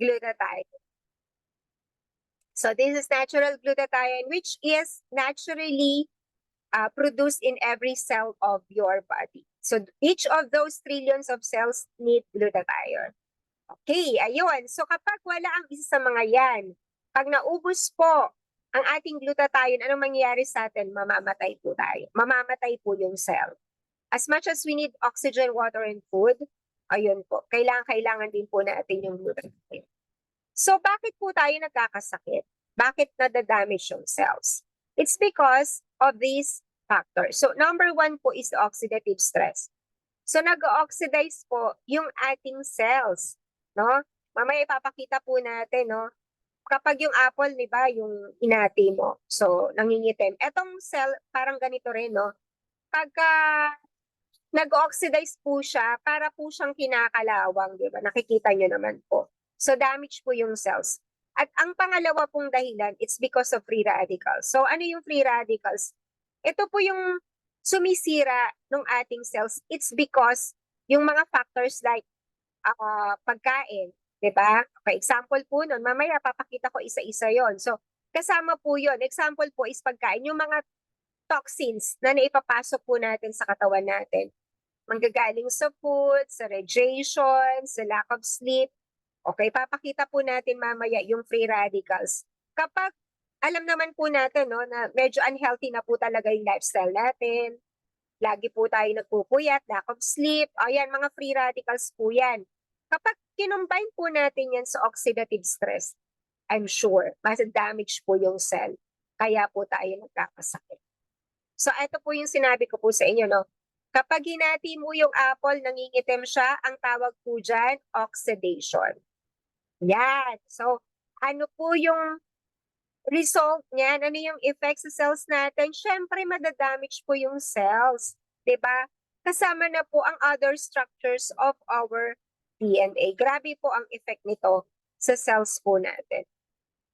glutathione. So this is natural glutathione, which is naturally produced in every cell of your body. So each of those trillions of cells need glutathione. Okay, ayun. So kapag wala ang isa sa mga yan, pag naubos po ang ating glutathione, anong mangyayari sa atin? Mamamatay po tayo. Mamamatay po yung cell. As much as we need oxygen, water, and food, ayun po, kailangan din po natin yung glutathione. So bakit po tayo nagkakasakit? Bakit nadadamage yung cells? It's because of these factors. So number one po is the oxidative stress. So nag-oxidize po yung ating cells, no? Mamaya ipapakita po natin, no? Kapag yung apple, di ba, yung inati mo, so nangingitim. Etong cell, parang ganito rin, no? Pagka nag-oxidize po siya, para po siyang kinakalawang, di ba? Nakikita nyo naman po. So damage po yung cells. At ang pangalawa pong dahilan, it's because of free radicals. So ano yung free radicals? Ito po yung sumisira ng ating cells. It's because yung mga factors like pagkain, di ba? Okay, example po nun, mamaya papakita ko isa-isa yon. So kasama po yon. Example po is pagkain. Yung mga toxins na naipapasok po natin sa katawan natin. Manggagaling sa food, sa radiation, sa lack of sleep. Okay, papakita po natin mamaya yung free radicals. Kapag alam naman po natin, no, na medyo unhealthy na po talaga yung lifestyle natin, lagi po tayo nagpupuyat, lack of sleep, ayan, mga free radicals po yan. Kapag kinumbine po natin yan sa oxidative stress, I'm sure, mas damage po yung cell. Kaya po tayo nagkakasakit. So, ito po yung sinabi ko po sa inyo, no? Kapag hinati mo yung apple, nangingitim siya, ang tawag po dyan, oxidation. Yan. So, ano po yung result niyan? Ano yung effect sa cells natin? Siyempre, madadamage po yung cells. Diba? Kasama na po ang other structures of our DNA. Grabe po ang effect nito sa cells po natin.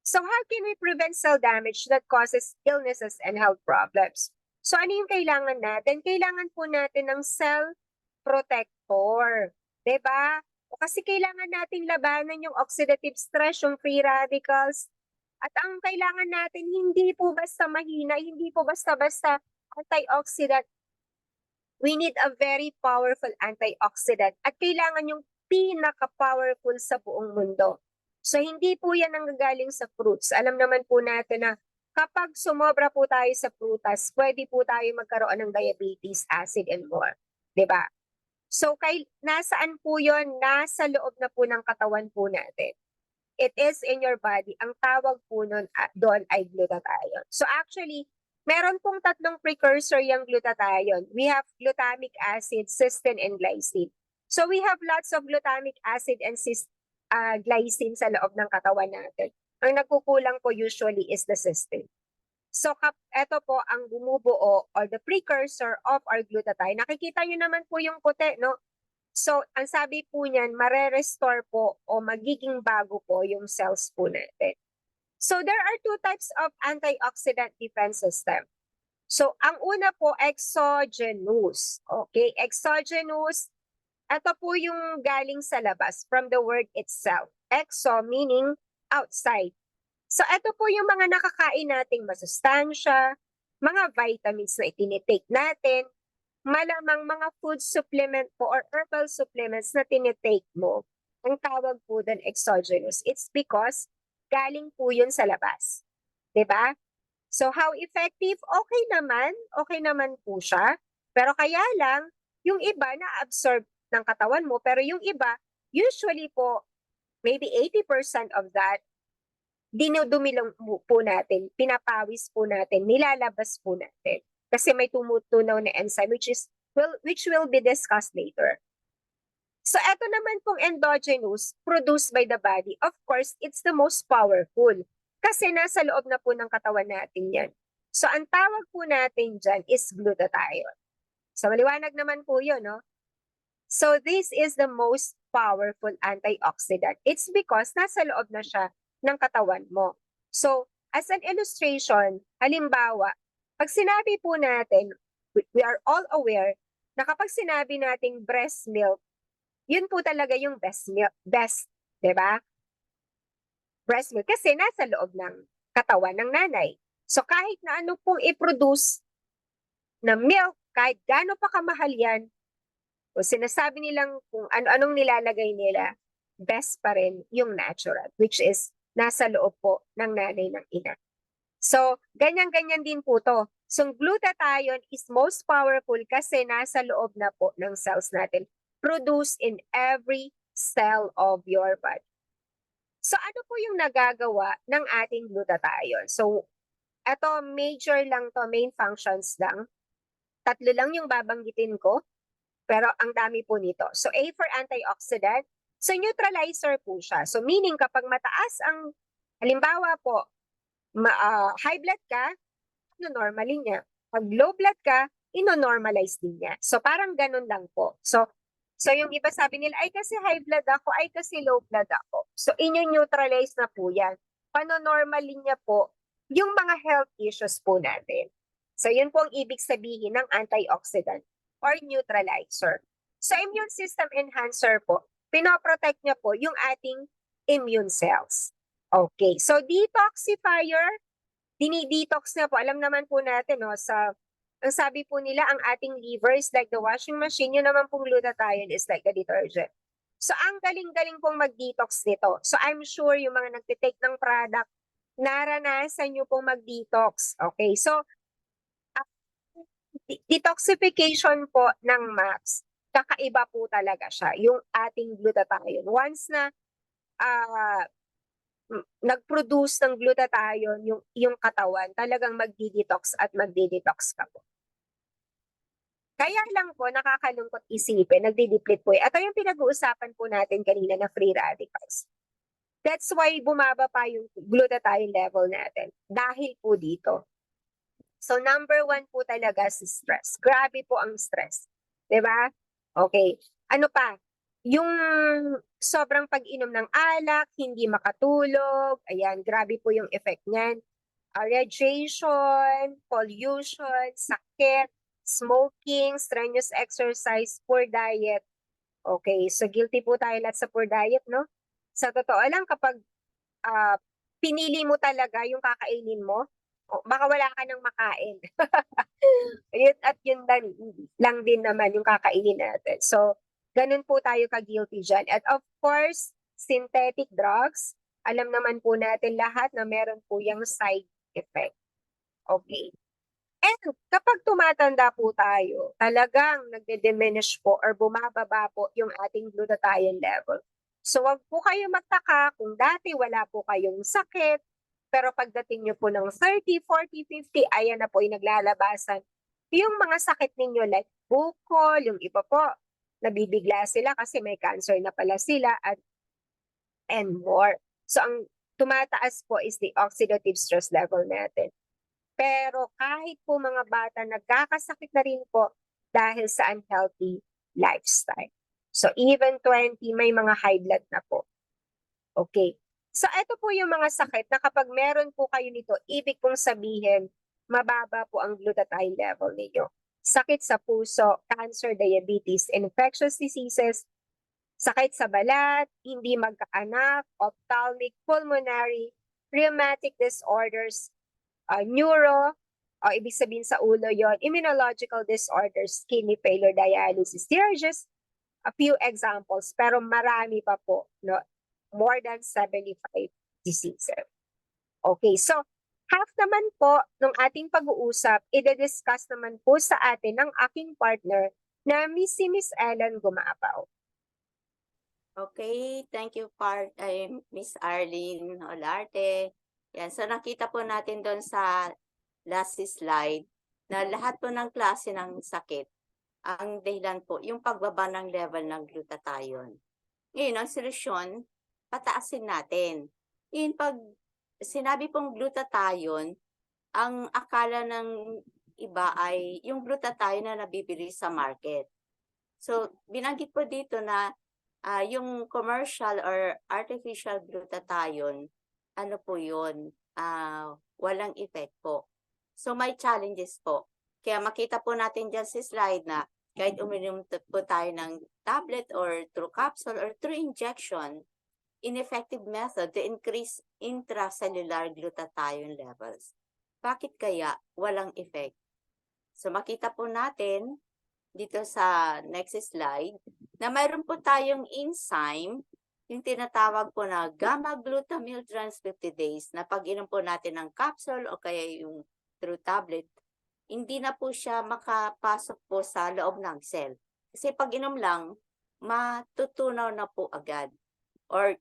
So, how can we prevent cell damage that causes illnesses and health problems? So, ano yung kailangan natin? Kailangan po natin ng cell protector. Diba? O kasi kailangan nating labanan yung oxidative stress, yung free radicals. At ang kailangan natin, hindi po basta mahina, hindi po basta-basta antioxidant. We need a very powerful antioxidant. At kailangan yung pinaka-powerful sa buong mundo. So, hindi po yan ang gagaling sa fruits. Alam naman po natin na kapag sumobra po tayo sa prutas, pwede po tayo magkaroon ng diabetes, acid, and more. Diba? So, nasaan po yon? Nasa loob na po ng katawan po natin. It is in your body. Ang tawag po nun, doon ay glutathione. So, actually, meron pong tatlong precursor yung glutathione. We have glutamic acid, cysteine, and glycine. So, we have lots of glutamic acid and glycine sa loob ng katawan natin. Ang nagkukulang po usually is the cysteine. So, ito po ang bumubuo or the precursor of our glutathione. Nakikita nyo naman po yung puti, no? So, ang sabi po niyan, mare-restore po o magiging bago po yung cells po natin. So, there are two types of antioxidant defense system. So, ang una po, exogenous. Okay, exogenous, ito po yung galing sa labas from the word itself. Exo meaning outside. So, ito po yung mga nakakain nating masustansya, mga vitamins na itinitake natin, malamang mga food supplement po or herbal supplements na tinitake mo. Ang tawag po doon exogenous. It's because galing po yun sa labas. Diba? So, how effective? Okay naman po siya. Pero kaya lang, yung iba na-absorb ng katawan mo, pero yung iba, usually po, maybe 80% of that, dinudumi lang po natin, pinapawis po natin, nilalabas po natin. Kasi may tumutunaw na enzyme which will be discussed later. So, eto naman pong endogenous, produced by the body. Of course, it's the most powerful. Kasi nasa loob na po ng katawan natin yan. So, ang tawag po natin dyan is glutathione. So, maliwanag naman po yun, no? So, this is the most powerful antioxidant. It's because nasa loob na siya ng katawan mo. So, as an illustration, halimbawa, pag sinabi po natin, we are all aware na kapag sinabi nating breast milk, yun po talaga yung best, diba? breast milk kasi nasa loob ng katawan ng nanay. So kahit na ano pong i-produce na milk, kahit gaano pa kamahal yan, o sinasabi nilang kung ano-anong nilalagay nila, best pa rin yung natural, which is nasa loob po ng nanay ng ina. So, ganyan-ganyan din po to. So, glutathione is most powerful kasi nasa loob na po ng cells natin. Produced in every cell of your body. So, ano po yung nagagawa ng ating glutathione? So, eto major lang to, main functions lang. Tatlo lang yung babanggitin ko, pero ang dami po nito. So, A for antioxidant. So, neutralizer po siya. So, meaning kapag mataas ang, halimbawa po, high blood ka, normalin niya. Pag low blood ka, ino-normalize din niya. So parang ganun lang po. So yung iba sabi nila, ay kasi high blood ako, ay kasi low blood ako. So inyo-neutralize na po yan. Pano-normalin niya po yung mga health issues po natin. So yun po ang ibig sabihin ng antioxidant or neutralizer. So immune system enhancer po, pinoprotect niya po yung ating immune cells. Okay, so detoxifier, dinidetox na po. Alam naman po natin, no, ang sabi po nila, ang ating liver is like the washing machine, yun naman pong glutathione is like the detergent. So, ang galing-galing pong mag-detox nito. So, I'm sure yung mga nagtitake ng product, naranasan nyo pong mag-detox. Okay, so, detoxification po ng MAX, kakaiba po talaga siya, yung ating glutathione. Once na nag-produce ng glutathione yung katawan, talagang magdi-detox at magdi-detox ka po. Kaya lang po, nakakalungkot isipin, nagdi-deplete po. Ito yung pinag-uusapan po natin kanina na free radicals. That's why bumaba pa yung glutathione level natin. Dahil po dito. So number 1 po talaga si stress. Grabe po ang stress. 'Di ba? Okay. Ano pa? Yung sobrang pag-inom ng alak, hindi makatulog, ayan, grabe po yung effect niyan. Radiation, pollution, sakit, smoking, strenuous exercise, poor diet. Okay, so guilty po tayo lahat sa poor diet, no? Sa totoo lang, kapag pinili mo talaga yung kakainin mo, baka wala ka nang makain. Yun at yun lang din naman yung kakainin natin. So, ganun po tayo ka-guilty dyan. At of course, synthetic drugs, alam naman po natin lahat na meron po yung side effect. Okay. And kapag tumatanda po tayo, talagang nagde-diminish po or bumababa po yung ating glutathione level. So wag po kayo magtaka kung dati wala po kayong sakit, pero pagdating nyo po ng 30, 40, 50, ayan na po yung naglalabasan. Yung mga sakit ninyo like bukol, yung iba po, nabibigla sila kasi may cancer na pala sila and more. So ang tumataas po is the oxidative stress level natin. Pero kahit po mga bata, nagkakasakit na rin po dahil sa unhealthy lifestyle. So even 20, may mga high blood na po. Okay. So ito po yung mga sakit na kapag meron po kayo nito, ibig pong sabihin, mababa po ang glutathione level ninyo. Sakit sa puso, cancer, diabetes, infectious diseases, sakit sa balat, hindi magkaanak, ophthalmic, pulmonary, rheumatic disorders, neuro, o ibig sabihin sa ulo yon, immunological disorders, kidney failure, dialysis. There are just a few examples, pero marami pa po, no? More than 75 diseases. Okay, so half naman po ng ating pag-uusap, i-discuss naman po sa atin ng aking partner na si Miss Ellen Gumapaw. Okay, thank you Miss Arlene Olarte. Yan, so nakita po natin doon sa last slide na lahat po ng klase ng sakit, ang dahilan po, yung pagbaba ng level ng glutathione. Ngayon, ang solusyon, pataasin natin. Ngayon, pag sinabi pong glutathione, ang akala ng iba ay yung glutathione na nabibili sa market. So, binanggit po dito na yung commercial or artificial glutathione, ano po yun, walang effect po. So may challenges po. Kaya makita po natin dyan sa slide na kahit uminom po tayo ng tablet or through capsule or through injection, ineffective method to increase intracellular glutathione levels. Bakit kaya walang effect? So makita po natin dito sa next slide na mayroon po tayong enzyme, yung tinatawag po na gamma-glutamyl transpeptidase, na pag inom po natin ng capsule o kaya yung through tablet, hindi na po siya makapasok po sa loob ng cell. Kasi pag inom lang, matutunaw na po agad. Or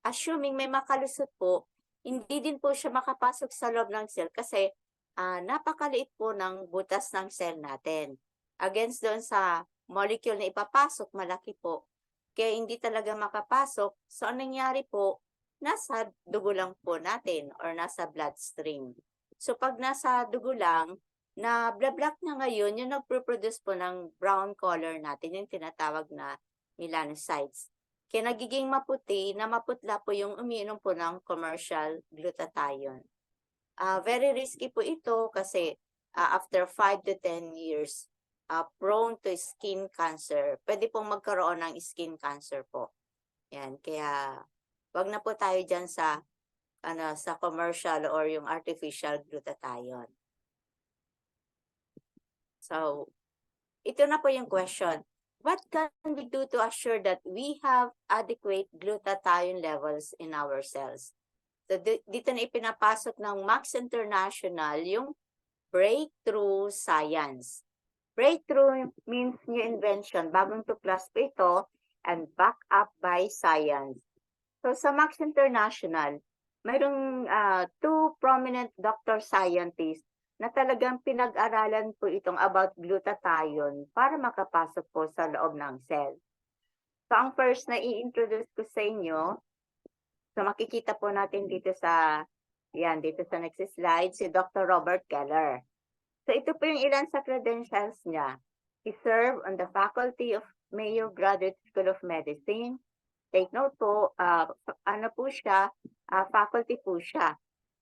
assuming may makalusot po, hindi din po siya makapasok sa loob ng cell kasi napakaliit po ng butas ng cell natin. Against doon sa molecule na ipapasok, malaki po. Kaya hindi talaga makapasok. So, ang nangyari po, nasa dugo lang po natin or nasa bloodstream. So, pag nasa dugo lang, na black na ngayon, yung nagpo-produce po ng brown color natin, yung tinatawag na melanocytes. Kaya nagiging maputi, na maputla po yung umiinom po ng commercial glutathione. Very risky po ito kasi after 5 to 10 years, prone to skin cancer. Pwede pong magkaroon ng skin cancer po. Yan, kaya wag na po tayo dyan sa commercial or yung artificial glutathione. So, ito na po yung question. What can we do to assure that we have adequate glutathione levels in our cells? So, dito na ipinapasok ng Max International yung breakthrough science. Breakthrough means new invention, bagong tuklas po ito, and back up by science. So sa Max International, mayroong two prominent doctor scientists na talagang pinag-aralan po itong about glutathione para makapasok po sa loob ng cell. So ang first na i-introduce ko sa inyo, so makikita po natin dito sa next slide, si Dr. Robert Keller. So ito po yung ilan sa credentials niya. He served on the faculty of Mayo Graduate School of Medicine. Take note po, faculty po siya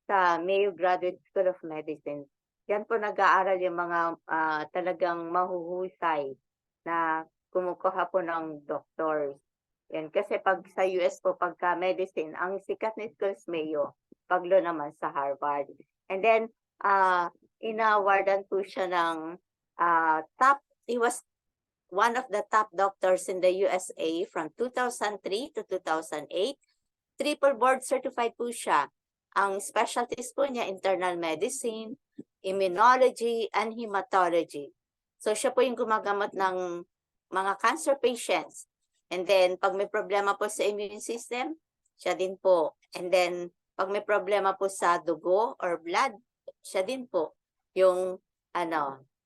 sa Mayo Graduate School of Medicine. Yan po nag-aaral yung mga talagang mahuhusay na kumukuha po ng doctors. Yan, kasi pag sa US po, pagka medicine, ang sikat na schools Mayo, paglo naman sa Harvard. And then, inawardan po siya ng he was one of the top doctors in the USA from 2003 to 2008. Triple board certified po siya. Ang specialties po niya, internal medicine, immunology, and hematology. So siya po yung gumagamot ng mga cancer patients. And then, pag may problema po sa immune system, siya din po. And then, pag may problema po sa dugo or blood, siya din po yung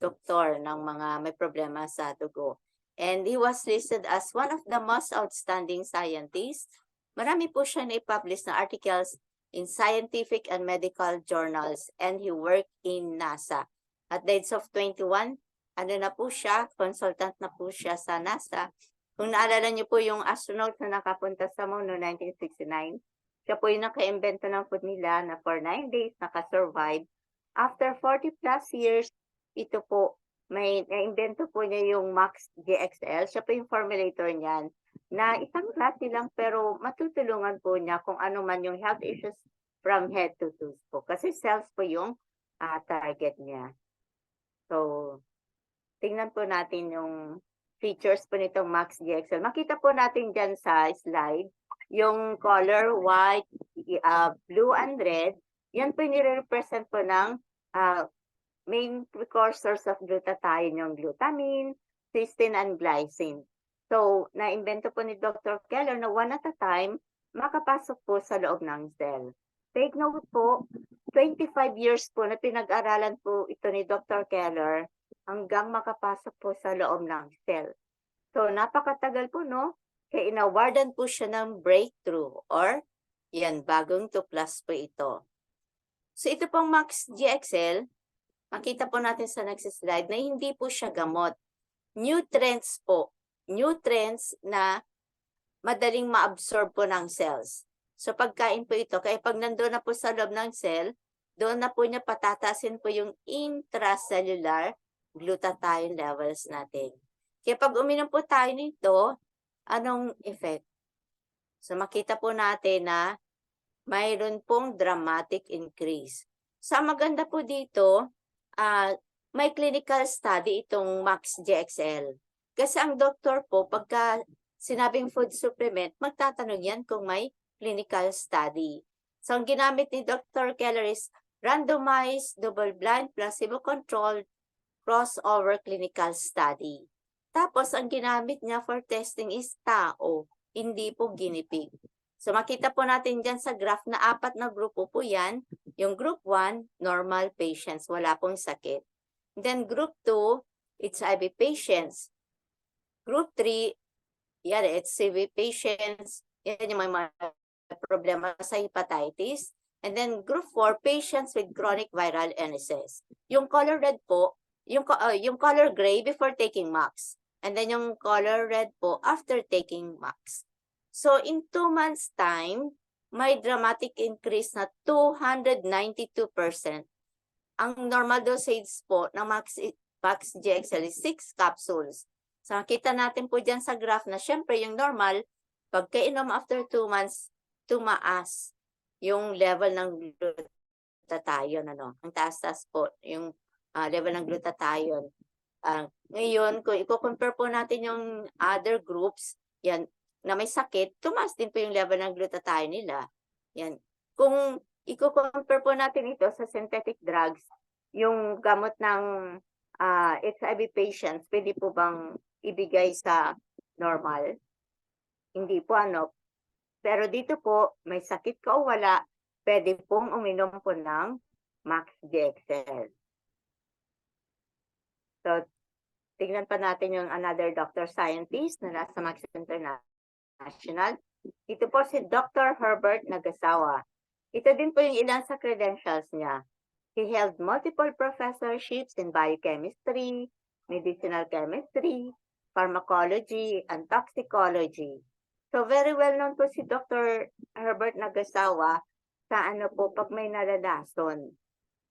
doktor ng mga may problema sa dugo. And he was listed as one of the most outstanding scientists. Marami po siya na-publish na articles in scientific and medical journals, and he worked in NASA. At the age of 21, na po siya, consultant na po siya sa NASA. Kung naalala niyo po yung astronaut na nakapunta sa moon noong 1969, siya po yung naka-invento ng food nila na for 9 days naka-survive. After 40 plus years, ito po, may na-invento po niya yung Max GXL. Siya po yung formulator niyan na isang klase lang pero matutulungan po niya kung ano man yung health issues from head to toe po. Kasi cells po yung target niya. So, tingnan po natin yung features po nitong Max GXL. Makita po natin dyan sa slide, yung color white, blue, and red. Yan po nire-represent po ng main precursors of glutathione, yung glutamine, cysteine, and glycine. So, na-invento po ni Dr. Keller na one at a time, makapasok po sa loob ng cell. Take note po, 25 years po na pinag-aralan po ito ni Dr. Keller hanggang makapasok po sa loob ng cell. So, napakatagal po, no? Kaya inawardan po siya ng breakthrough or bagong tuklas po ito. So, ito pong Max GXL, makita po natin sa next slide na hindi po siya gamot. Nutrients po. Nutrients na madaling ma-absorb po ng cells. So pagkain po ito, kaya pag nandoon na po sa loob ng cell, doon na po niya patatasin po yung intracellular glutathione levels natin. Kaya pag uminom po tayo nito, anong effect? So makita po natin na mayroon pong dramatic increase. So ang maganda po dito, may clinical study itong Max GXL. Kasi ang doktor po, pagka sinabing food supplement, magtatanong yan kung may clinical study. So ang ginamit ni Dr. Keller is randomized, double-blind, placebo-controlled, crossover clinical study. Tapos ang ginamit niya for testing is tao, hindi po guinea pig. So makita po natin dyan sa graph na 4 na grupo po yan. Yung group 1, normal patients, wala pong sakit. Then group 2, it's HIV patients. Group 3, yan, it's CV patients. Yan yung may problema sa hepatitis. And then group 4, patients with chronic viral illnesses. Yung color red po, yung color gray before taking MAX. And then yung color red po after taking MAX. So in 2 months time, may dramatic increase na 292%. Ang normal dosage po ng Max GXL is 6 capsules. So makita natin po dyan sa graph na syempre yung normal, pagkainom after 2 months, tumaas yung level ng glutathione. Ang taas-taas po yung level ng glutathione. Ngayon, kung i-compare po natin yung other groups, yan, na may sakit, tumaas din po yung level ng glutathione nila. Yan. Kung i-compare po natin ito sa synthetic drugs, yung gamot ng HIV patients, pwede po bang ibigay sa normal? Hindi po, Pero dito po, may sakit ka o wala, pwede pong uminom po ng Max GXL. So, tignan pa natin yung another doctor scientist na nasa Max International. Ito po si Dr. Herbert Nagasawa. Ito din po yung ilan sa credentials niya. He held multiple professorships in biochemistry, medicinal chemistry, pharmacology, and toxicology. So very well known po si Dr. Herbert Nagasawa sa pag may nalalason.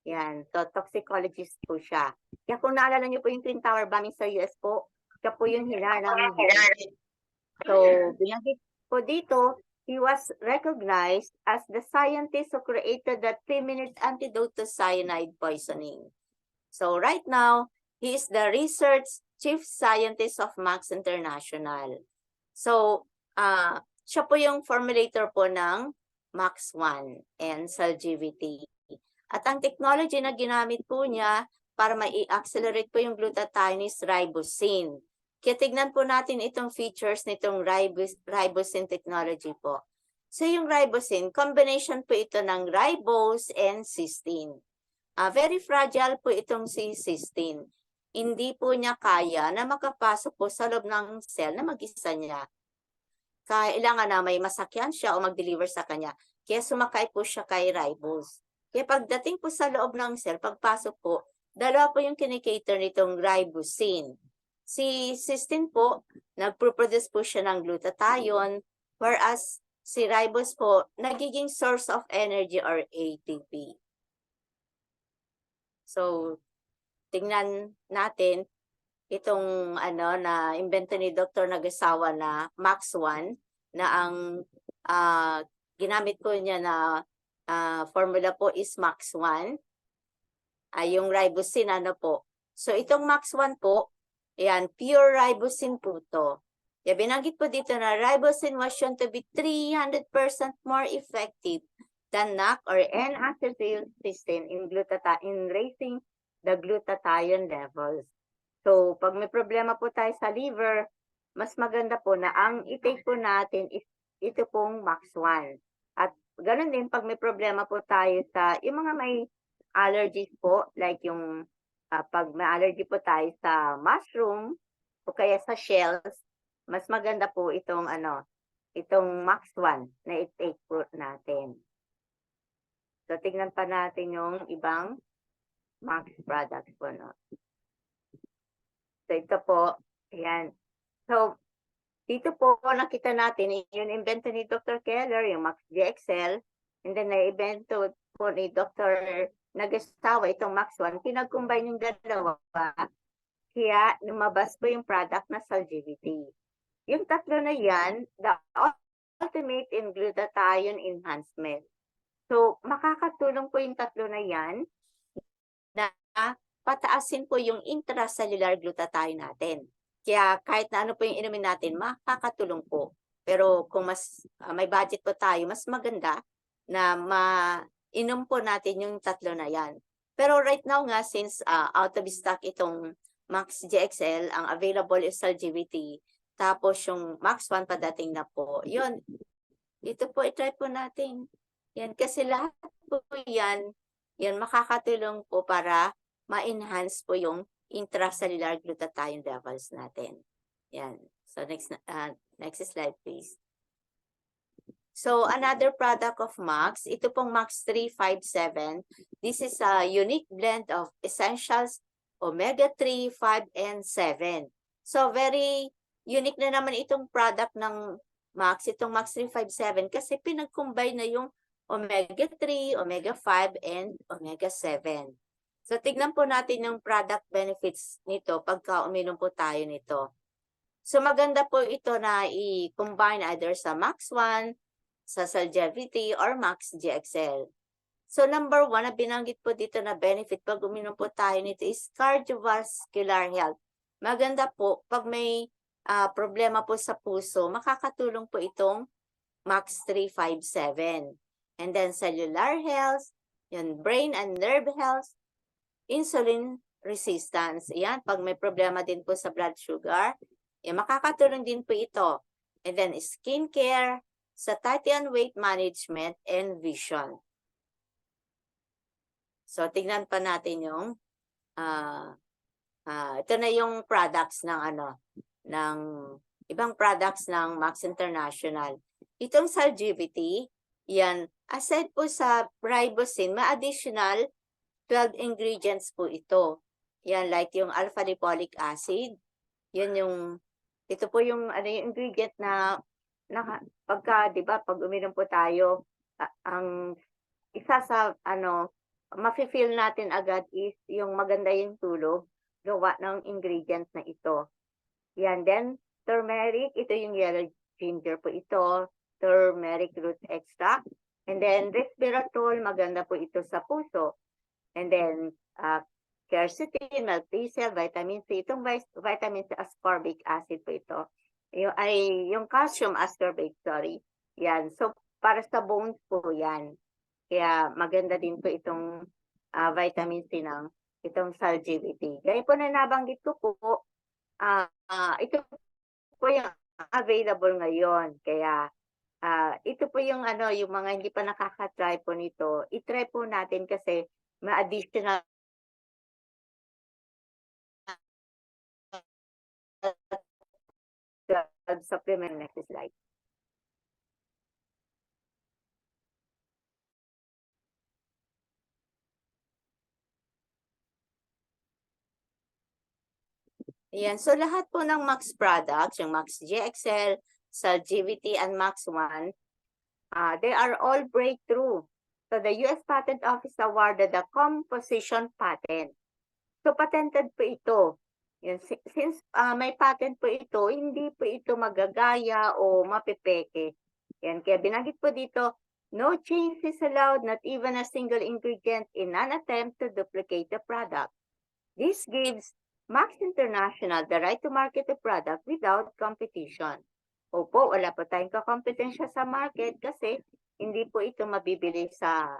Yan, so toxicologist po siya. Kaya kung naalala niyo po yung Twin Tower bombing sa US po, siya po yung hinarang. So, binanggit po dito, he was recognized as the scientist who created the 3-minute antidote to cyanide poisoning. So right now, he is the research chief scientist of Max International. So, siya po yung formulator po ng MAX-1 and Celgivity. At ang technology na ginamit po niya para ma-accelerate po yung glutathione is ribosine. Kaya tignan po natin itong features nitong ribosine technology po. So yung ribosine, combination po ito ng ribose and cysteine. Very fragile po itong si cysteine. Hindi po niya kaya na makapasok po sa loob ng cell na mag-isa niya. Kailangan na may masakyan siya o mag-deliver sa kanya. Kaya sumakay po siya kay ribose. Kaya pagdating po sa loob ng cell, pagpasok po, dalawa po yung kinikater nitong ribosine. Si cysteine po, nagproduce po siya ng glutathione, whereas si ribose po, nagiging source of energy or ATP. So, tingnan natin itong na invento ni Dr. Nagasawa na MAX-1 na ang ginamit po niya na formula po is MAX-1. Yung ribosine po. So itong MAX-1 po, yan, pure ribosine po to. Binanggit po dito na ribosine was shown to be 300% more effective than NAC or N-acetylcysteine in raising the glutathione levels. So, pag may problema po tayo sa liver, mas maganda po na ang i-take po natin is ito pong MAX-1. At ganun din, pag may problema po tayo sa, yung mga may allergies po, like yung pag may allergy po tayo sa mushroom o kaya sa shells, mas maganda po itong itong MAX-1 na i-take po natin. So, tignan pa natin yung ibang Max products po, So, ito po, ayan. So, dito po, nakita natin, yung invento ni Dr. Keller, yung Max GXL, and then na-invento po ni Dr. Nagasawa, itong MAX-1, pinag-combine yung dalawa, kaya lumabas po yung product na Celgivity. Yung tatlo na yan, the ultimate in glutathione enhancement. So, makakatulong po yung tatlo na yan na pataasin po yung intracellular glutathione natin. Kaya kahit na ano po yung inumin natin, makakatulong po. Pero kung mas may budget po tayo, mas maganda na mainom po natin yung tatlo na yan. Pero right now nga, since out of stock itong Max GXL, ang available is Salgivity, tapos yung Max 1 padating na po. Yun, ito po, itry po natin. Yan, kasi lahat po yan makakatulong po para ma-enhance po yung intracellular glutathione levels natin. Yan. So, next slide, please. So, another product of Max, ito pong Max 357. This is a unique blend of essentials, omega-3, 5, and 7. So, very unique na naman itong product ng Max, itong Max 357, kasi pinag-combine na yung omega-3, omega-5, and omega-7. So, tignan po natin yung product benefits nito pagka uminom po tayo nito. So, maganda po ito na i-combine either sa Max 1, sa Salgivity, or Max GXL. So, number 1 na binanggit po dito na benefit pag uminom po tayo nito is cardiovascular health. Maganda po, pag may problema po sa puso, makakatulong po itong Max 357. And then, cellular health, yun, brain and nerve health, insulin resistance. Yan, pag may problema din po sa blood sugar, yan, makakatulong din po ito. And then, skincare, satiety and weight management, and vision. So, tignan pa natin yung ito na yung products ng ng ibang products ng Max International. Itong Salgivity, yan, aside po sa ribosine, may additional 12 ingredients po ito. Yan, like yung alpha-lipoic acid. Yan yung, ito po yung, yung ingredient na pagka, di ba, pag uminom po tayo, ang isa sa, mafe-feel natin agad is yung maganda yung tulog, gawa ng ingredients na ito. Yan, then, turmeric, ito yung yellow ginger po ito, turmeric root extract, and then, resveratrol, maganda po ito sa puso, and then, quercetin, magnesium, vitamin C, itong vitamin C, ascorbic acid po ito. Yung calcium ascorbate, sorry. Yan. So, para sa bones po yan. Kaya maganda din po itong vitamin C ng itong Salgivity. Gaya po na nabanggit ko po, ito po yung available ngayon. Kaya, ito po yung yung mga hindi pa nakaka-try po nito, i-try po natin kasi ma-additional supplement. Next slide. Ayan, so lahat po ng Max products, yung Max GXL, Salgivity, and Max 1, they are all breakthrough. So the US Patent Office awarded the composition patent. So patented po ito. Yan, since may patent po ito, hindi po ito magagaya o mapipeke. Yan, kaya binanggit po dito, no change is allowed, not even a single ingredient in an attempt to duplicate the product. This gives Max International the right to market the product without competition. Opo, wala po tayong kakompetensya sa market kasi hindi po ito mabibili sa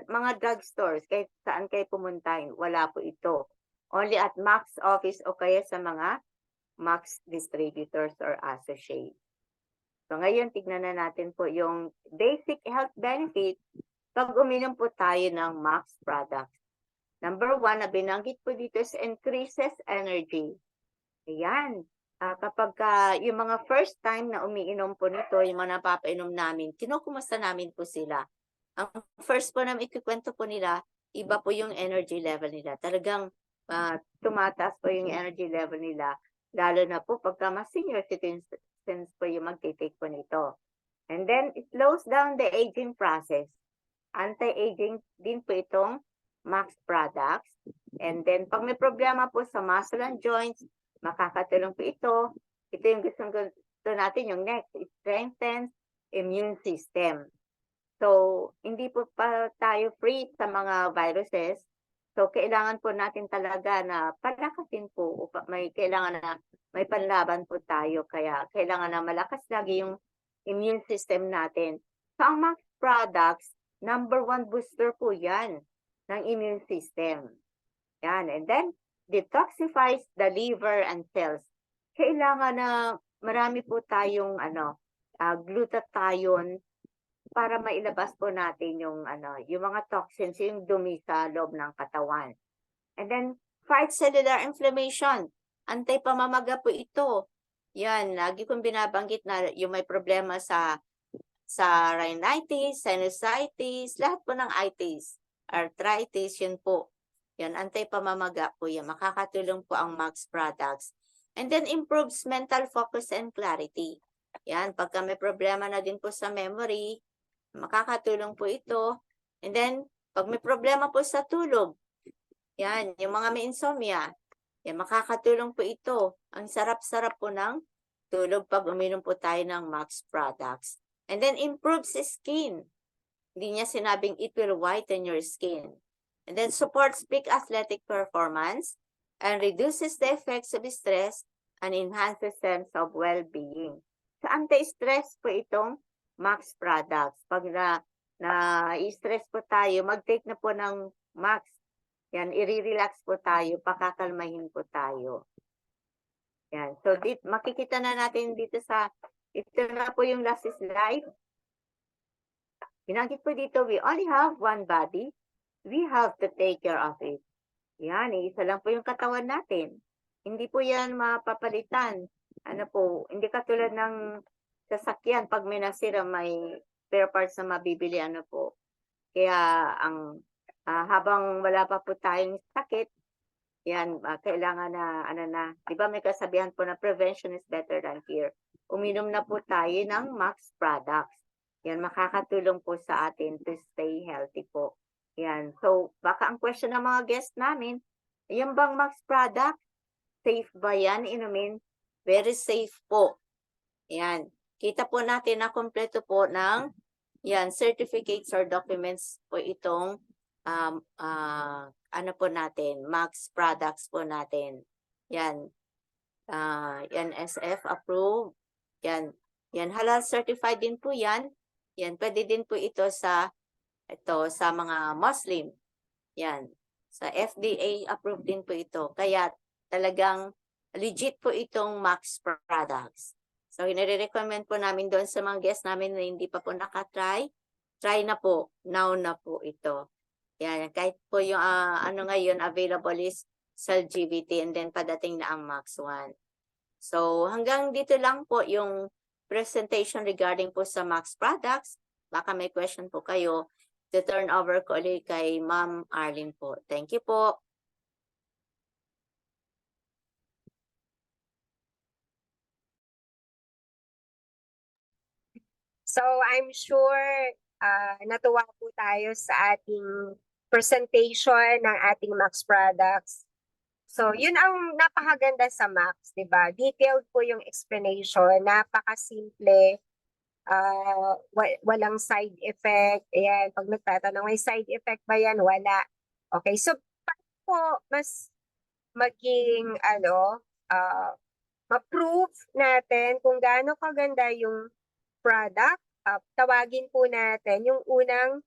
mga drugstores, kahit saan kayo pumuntahin, wala po ito. Only at Max office o kaya sa mga Max distributors or associates. So ngayon, tignan na natin po yung basic health benefit pag uminom po tayo ng Max products. Number 1 na binanggit po dito is increases energy. Ayan. Kapag yung mga first time na umiinom po nito, yung mga napapainom namin, kinukumusta namin po sila. Ang first po namin ikikwento po nila, iba po yung energy level nila. Talagang tumataas po yung energy level nila. Lalo na po pagka mas senior citizens po yung magtitake po nito. And then, it slows down the aging process. Anti-aging din po itong Max products. And then, pag may problema po sa muscle and joints, makakatulong po ito. Ito yung gusto natin yung next, it strengthens immune system. So, hindi po pa tayo free sa mga viruses. So, kailangan po natin talaga na palakasin po. Kailangan na may panlaban po tayo. Kaya kailangan na malakas lagi yung immune system natin. So, ang Max products, number 1 booster po yan ng immune system. Yan. And then, detoxifies the liver and cells. Kailangan na marami po tayong glutathione para mailabas po natin yung mga toxins, yung dumi sa loob ng katawan. And then, fight cellular inflammation. Anti-pamamaga po ito. Yan, lagi kong binabanggit na yung may problema sa rhinitis, sinusitis, lahat po ng itis, arthritis, yun po. Yan, anti-pamamaga po yan. Makakatulong po ang Max products. And then, improves mental focus and clarity. Yan, pagka may problema na din po sa memory, makakatulong po ito. And then, pag may problema po sa tulog, yan, yung mga may insomnia, yan, makakatulong po ito. Ang sarap-sarap po ng tulog pag uminom po tayo ng Max products. And then, improves skin. Hindi niya sinabing it will whiten your skin. And then, supports peak athletic performance and reduces the effects of stress and enhances sense of well-being. So, anti-stress po itong Max products. Pag na-stress po tayo, mag-take na po ng Max. Yan, i-relax po tayo, pakakalmahin po tayo. Yan. So, makikita na natin dito ito na po yung last slide. Binanggit po dito, we only have one body. We have to take care of it. Yan, isa lang po yung katawan natin. Hindi po yan mapapalitan. Hindi katulad ng sasakyan, pag may nasira, may spare parts na mabibili, Kaya, habang wala pa po tayong sakit, yan, kailangan na, di ba may kasabihan po na prevention is better than cure. Uminom na po tayo ng Max products. Yan, makakatulong po sa atin to stay healthy po. Yan, so, baka ang question ng mga guest namin, yung bang Max product, safe ba yan inumin? Very safe po. Yan. Kita po natin na kompleto po ng certificates or documents po itong po natin, Max products po natin. Yan. NSF approved. Yan. Yan, halal certified din po yan. Yan, pwede din po ito sa mga Muslim. Yan. Sa FDA approved din po ito. Kaya talagang legit po itong Max products. So, inire-recommend po namin doon sa mga guests namin na hindi pa po nakatry. Try na po. Now na po ito. Yan. Kahit po yung ngayon available is CellGVT and then padating na ang Max 1. So, hanggang dito lang po yung presentation regarding po sa Max products. Baka may question po kayo. To turn over ko ulit kay Ma'am Arlene po. Thank you po. So I'm sure natuwa po tayo sa ating presentation ng ating Max products. So yun ang napakaganda sa Max, di ba? Detailed po yung explanation, napakasimple. Walang side effect. Ayan, pag nagtatanong, may side effect ba yan? Wala. Okay, so paano po mas maging ma-prove natin kung gaano kaganda yung product? Tawagin po natin yung unang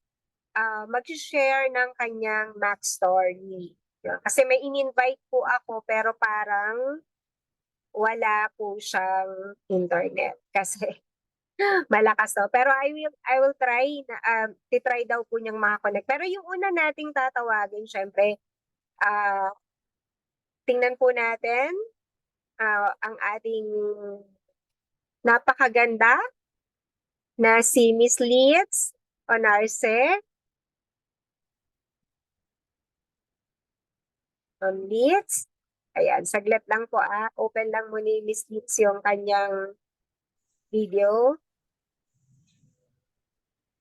mag-share ng kanyang Max story. Kasi may in-invite po ako pero parang wala po siyang internet kasi malakas daw. Pero I will try na titry daw po niyang makakonect. Pero yung una nating tatawagin, syempre, tingnan po natin ang ating napakaganda na si Miss Litz Onarce. Litz. Ayan, saglit lang po Open lang muna ni Miss Litz yung kanyang video.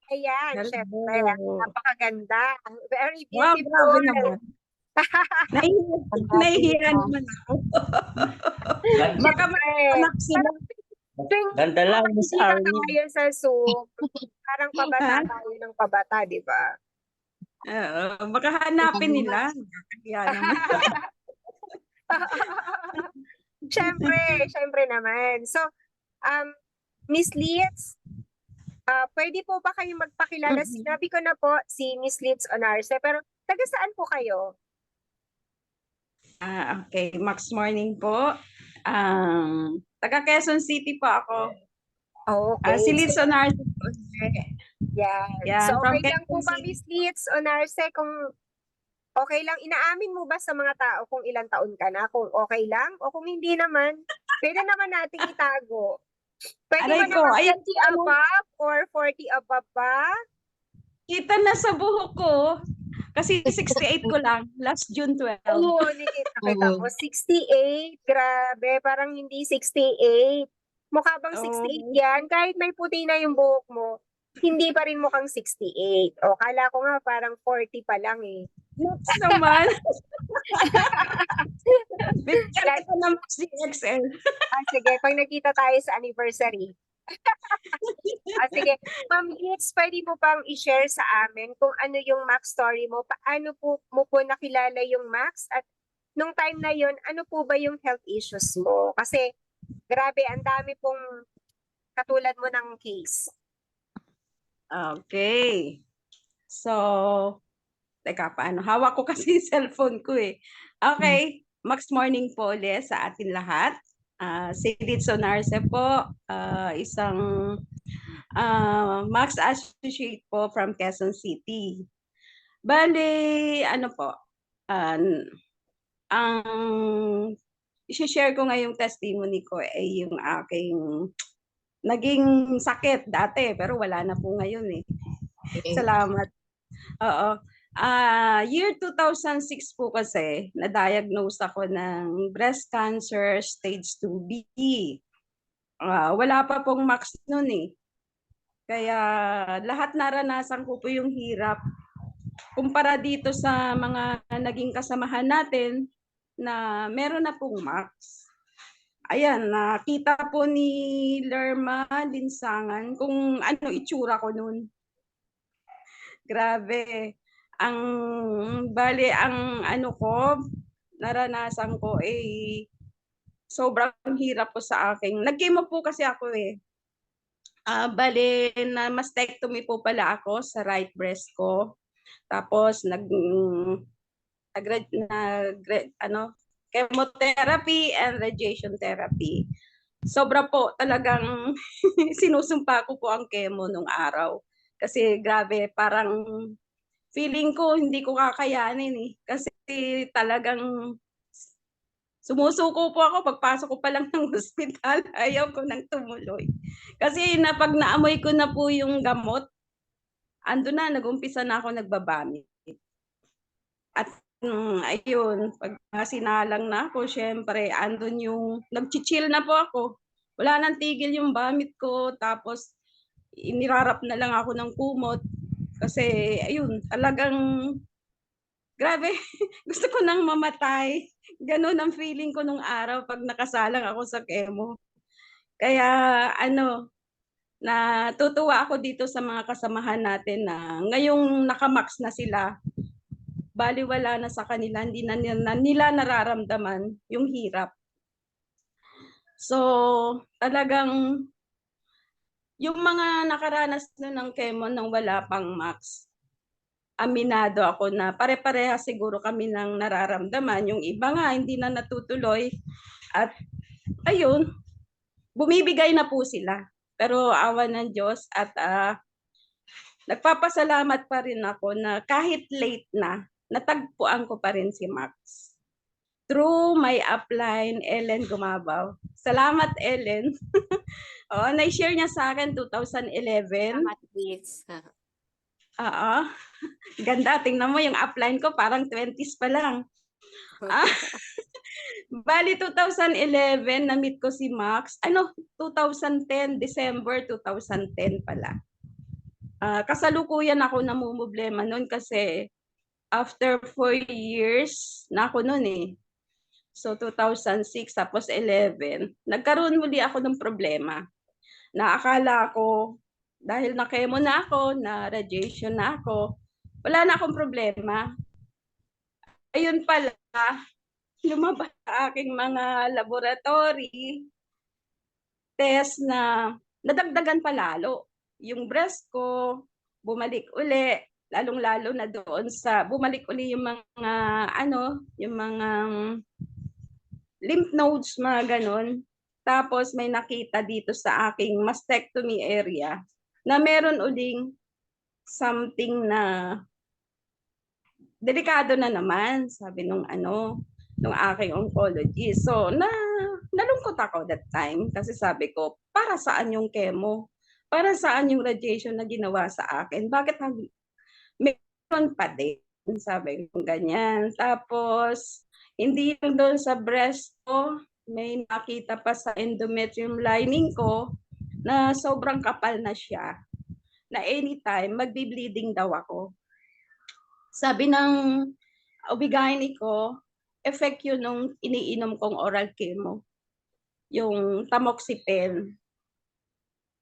Ayan, syempre, napakaganda. Very Wow, beautiful. grabe naman. Nahihiya naman ako. Baka Syempre, anak sila. Tuwing Ganda lang, Miss nakikita Arlene. tayo sa Zoom, parang pabata Ha? tayo ng pabata, di ba? Baka hanapin nila. Kaya naman. Syempre naman. So, Miss Litz, pwede po ba kayo magpakilala? Mhm. Sinabi ko na po si Miss Litz Onarce, pero taga saan po kayo? Okay, Max morning po. Taga Quezon City po ako. Oh, Si okay. Liz So, Onar. yan. Yan, So, from okay lang po Quezon ba, City. Miss Litz Onarce, kung okay lang, inaamin mo ba sa mga tao kung ilang taon ka na? Kung okay lang o kung hindi naman, pwede naman nating itago. Pwede ba Aray ko, naman ayan, 50 above or 40 above pa? kita na sa buhok ko. Kasi 68 ko lang, last June 12. Oo, nakita ko. 68, grabe, parang hindi 68. Mukha bang 68 Oh, yan? Kahit may puti na yung buhok mo, hindi pa rin mukhang 68. O, kala ko nga parang 40 pa lang eh. Max naman. Bigyan Like, kita ng Max DXL. sige, pag nakita tayo sa anniversary. Sige, Ma'am Litz, pwede mo bang i-share sa amin kung ano yung Max story mo? Paano po mo po nakilala yung Max? At nung time na yon, ano po ba yung health issues mo? Kasi grabe, ang dami pong katulad mo ng case. Okay. So, teka, paano? Hawak ko kasi yung cellphone ko eh. Okay, Max morning po ulit sa atin lahat. Si Liz Onarce po, isang Max Associate po from Quezon City. Bale, ano po, ang i-share ko ngayong testimony ko ay yung aking naging sakit dati, pero wala na po ngayon eh. Salamat. Oo. Year 2006 po kasi, na-diagnose ako ng breast cancer stage 2B. Wala pa pong max noon eh. Kaya lahat naranasan ko po yung hirap. Kumpara dito sa mga naging kasamahan natin na meron na pong max. Ayan, nakita po ni Lerma Linsangan kung ano itsura ko noon. Grabe. Ang ano ko, naranasan ko sobrang hirap po sa akin. Nag-chemo po kasi ako eh. Bale, na mastectomy po pala ako sa right breast ko. Tapos chemotherapy and radiation therapy. Sobra po talagang sinusumpa ko po ang chemo nung araw. Kasi grabe, parang feeling ko hindi ko kakayanin eh. Kasi talagang sumusuko po ako pagpasok ko pa lang ng hospital. Ayaw ko nang tumuloy. Kasi pag naamoy ko na po yung gamot, ando na, nag-umpisa na ako nagbabamit. At ayun, pag sinalang na ako, syempre, andun yung, nag-chill na po ako. Wala nang tigil yung vomit ko, tapos inirarap na lang ako ng kumot. Kasi, ayun, talagang, grabe, gusto ko nang mamatay. Ganun ang feeling ko nung araw pag nakasalang ako sa chemo. Kaya, natutuwa ako dito sa mga kasamahan natin na ngayong nakamax na sila, baliwala na sa kanila, hindi na nila nararamdaman yung hirap. So, talagang yung mga nakaranas na ng chemo nang wala pang max, aminado ako na pare-pareha siguro kami ng nararamdaman. Yung iba nga hindi na natutuloy at ayun, bumibigay na po sila. Pero awa ng Diyos at nagpapasalamat pa rin ako na kahit late na, natagpuan ko pa rin si Max. Through my upline, Ellen Gumabaw. Salamat, Ellen. Na-share niya sa akin 2011. Salamat, Liz. Oo. Ganda, tingnan mo yung upline ko, parang 20s pa lang. Bali, 2011, na-meet ko si Max. 2010, December 2010 pala. Kasalukuyan ako namumblema noon kasi after 4 years na ako noon eh. So 2006 tapos 11, nagkaroon muli ako ng problema. Na akala ko dahil na-chemo na ako, na radiation na ako, wala na akong problema. Ayun pala, lumabas sa aking mga laboratory test na nadagdagan pa lalo. Yung breast ko, bumalik uli, lalong-lalo na doon sa, bumalik uli yung mga, yung mga lymph nodes, mga ganun. Tapos may nakita dito sa aking mastectomy area na meron uling something na delikado na naman, sabi nung aking oncologist. So, nalungkot ako that time kasi sabi ko, para saan yung chemo? Para saan yung radiation na ginawa sa akin? Bakit meron pa din? Sabi ko ganyan. Tapos, hindi lang doon sa breast ko, may nakita pa sa endometrium lining ko na sobrang kapal na siya. Na anytime, magbi-bleeding daw ako. Sabi ng OB-GYN ko, effect yun nung iniinom kong oral chemo. Yung tamoxifen.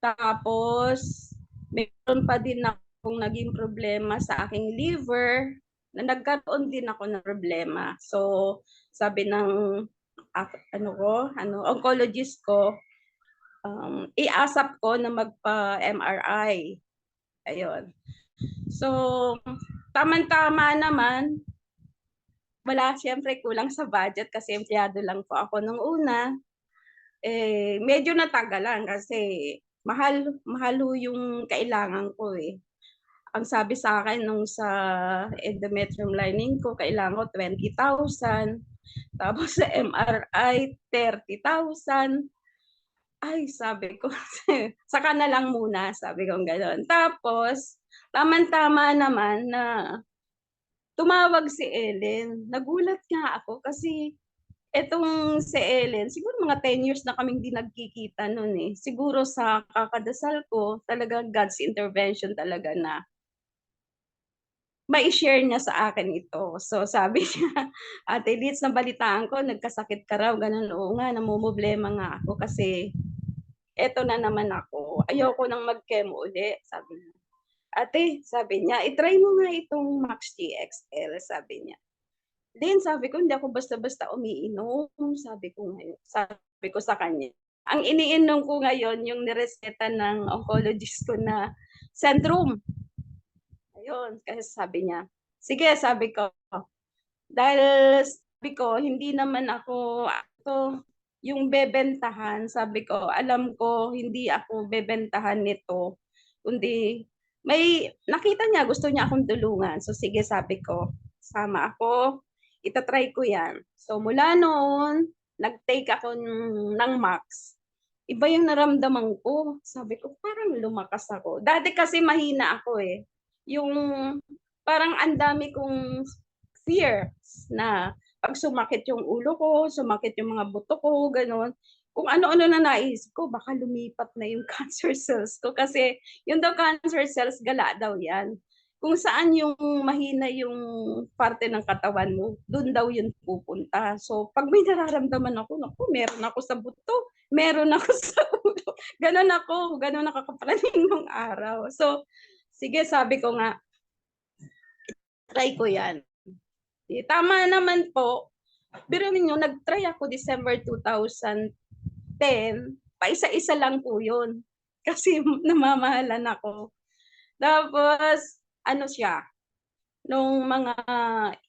Tapos, meron pa din akong naging problema sa aking liver, na nagkaroon din ako ng problema. So, sabi ng oncologist ko, iasap ko na magpa-MRI. Ayun. So, tama-tama naman, wala, siyempre kulang sa budget kasi empleyado lang po ako nung una. Medyo natagalan kasi mahal ho yung kailangan ko eh. Ang sabi sa akin nung sa endometrium lining ko, kailangan ko 20,000. Tapos sa MRI, 30,000. Ay, sabi ko, saka na lang muna, sabi ko gano'n. Tapos, tama-tama naman na tumawag si Ellen. Nagulat nga ako kasi etong si Ellen, siguro mga 10 years na kaming di nagkikita noon eh. Siguro sa kakadasal ko, talaga God's intervention talaga na mai-share niya sa akin ito. So sabi niya, Ate Litz, nabalitaan ko, nagkasakit ka raw, ganun. Oo nga, namumblema nga ako kasi eto na naman ako. Ayoko nang mag-chemo uli, sabi niya. Ate, sabi niya, itry mo nga itong Max TXL, sabi niya. Then sabi ko, hindi ako basta-basta umiinom, sabi ko sa kanya. Ang iniinom ko ngayon, yung nireseta ng oncologist ko na Centrum. Ayun, kasi sabi niya, sige, sabi ko, dahil sabi ko, hindi naman ako yung bebentahan, sabi ko, alam ko, hindi ako bebentahan nito, kundi may nakita niya, gusto niya akong tulungan. So sige, sabi ko, sama ako, itatry ko yan. So mula noon, nag-take ako ng Max. Iba yung naramdaman ko. Sabi ko, parang lumakas ako. Dati kasi mahina ako eh. Yung parang ang dami kong fear na pag sumakit yung ulo ko, sumakit yung mga buto ko, gano'n. Kung ano-ano na naisip ko, baka lumipat na yung cancer cells ko. Kasi yung daw cancer cells, gala daw yan. Kung saan yung mahina yung parte ng katawan mo, doon daw yun pupunta. So, pag may nararamdaman ako, naku, meron ako sa buto, meron ako sa ulo. Ganon nakakapraning ng araw. So, sige, sabi ko nga, try ko yan. Tama naman po. Pero ninyo, nag-try ako December 2010. Paisa-isa lang po yun. Kasi namamahalan ako. Tapos, nung mga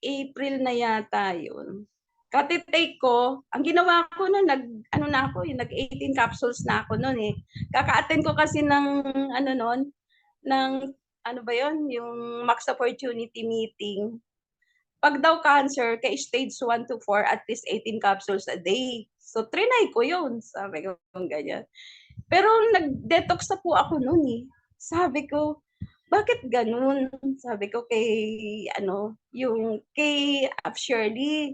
April na yata yun. Katitake ko, ang ginawa ko na nag-18 capsules na ako noon eh. Kaka-attend ko kasi ng yung Max Opportunity meeting. Pag daw cancer, kay stage 1 to 4, at least 18 capsules a day. So, trinay ko yun. Sabi ko, ganyan. Pero nag-detox na po ako noon eh. Sabi ko, bakit ganun? Sabi ko yung kay Shirley.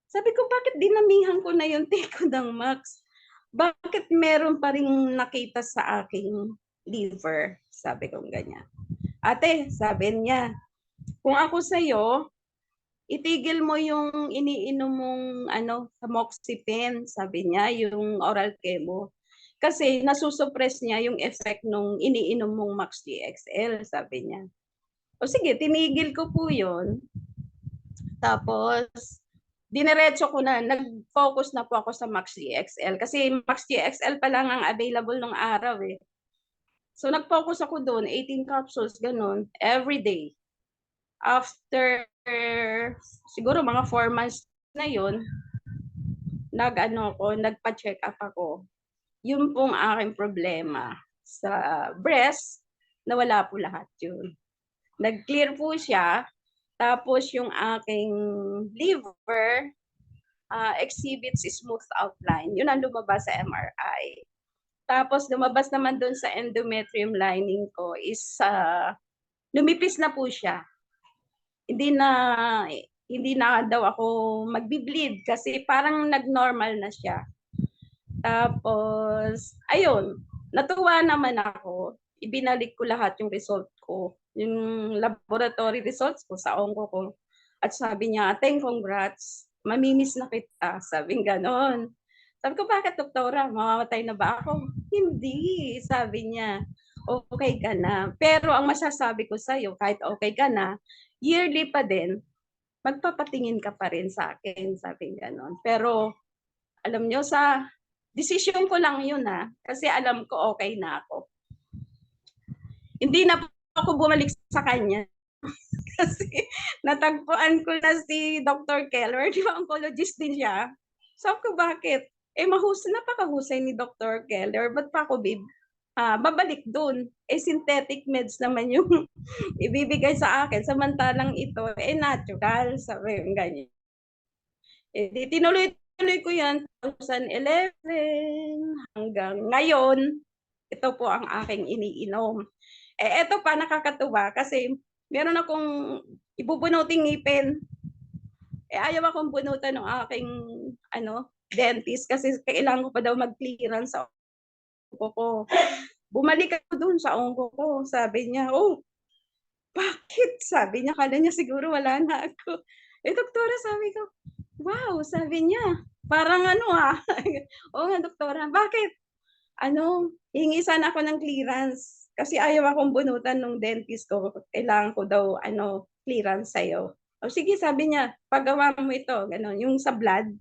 Sabi ko, bakit dinamihan ko na yung take ko ng Max? Bakit meron pa rin nakita sa aking liver? Sabi ko ganyan. Ate, sabi niya, kung ako sa'yo, itigil mo yung iniinom mong tamoxifen, sabi niya, yung oral chemo. Kasi nasusuppress niya yung effect nung iniinom mong Max GXL, sabi niya. O sige, tinigil ko po yun. Tapos, dinerecho ko na, nag-focus na po ako sa Max GXL. Kasi Max GXL pa lang ang available nung araw eh. So, nag-focus ako doon, 18 capsules, ganun, every day. After, siguro mga 4 months na yun, nagpa-check up ako. Yun pong aking problema sa breast, nawala po lahat yun. Nag-clear po siya, tapos yung aking liver exhibits smooth outline. Yun ang lumabas sa MRI. Tapos lumabas naman dun sa endometrium lining ko is lumipis na po siya. Hindi na daw ako magbi-bleed kasi parang nag-normal na siya. Tapos, ayun, natuwa naman ako. Ibinalik ko lahat yung result ko, yung laboratory results ko sa onco ko. At sabi niya, Ateng, congrats, mamimiss na kita. Sabi ganon. Sabi ko, bakit doktora? Mamamatay na ba ako? Hindi, sabi niya. Okay ka na. Pero ang masasabi ko sa'yo, kahit okay ka na, yearly pa din, magpapatingin ka pa rin sa akin, sabi ganon. Pero, alam nyo, sa decision ko lang yun kasi alam ko okay na ako. Hindi na ako bumalik sa kanya. Kasi natagpuan ko na si Dr. Keller, di ba oncologist din siya? Sabi ko, bakit? Napakahusay ni Dr. Keller, ba't pa ako babalik dun? Synthetic meds naman yung ibibigay sa akin, samantalang ito, natural, sabi yung ganyan. Tinuloy ko yan, 2011 hanggang ngayon, ito po ang aking iniinom. Ito pa, nakakatuwa kasi meron akong ibubunuting ngipin. Ayaw akong bunutan ng aking dentist kasi kailangan ko pa daw mag-clearance sa onco ko. Bumalik ako dun sa onco ko. Sabi niya, bakit? Sabi niya, kala niya siguro wala na ako. Doktora, sabi ko, wow, sabi niya, parang oo nga, doktora, bakit? Hingi sana ako ng clearance kasi ayaw akong bunutan ng dentist ko. Kailangan ko daw, clearance sa'yo. O sige, sabi niya, paggawa mo ito, gano'n, yung sa blood,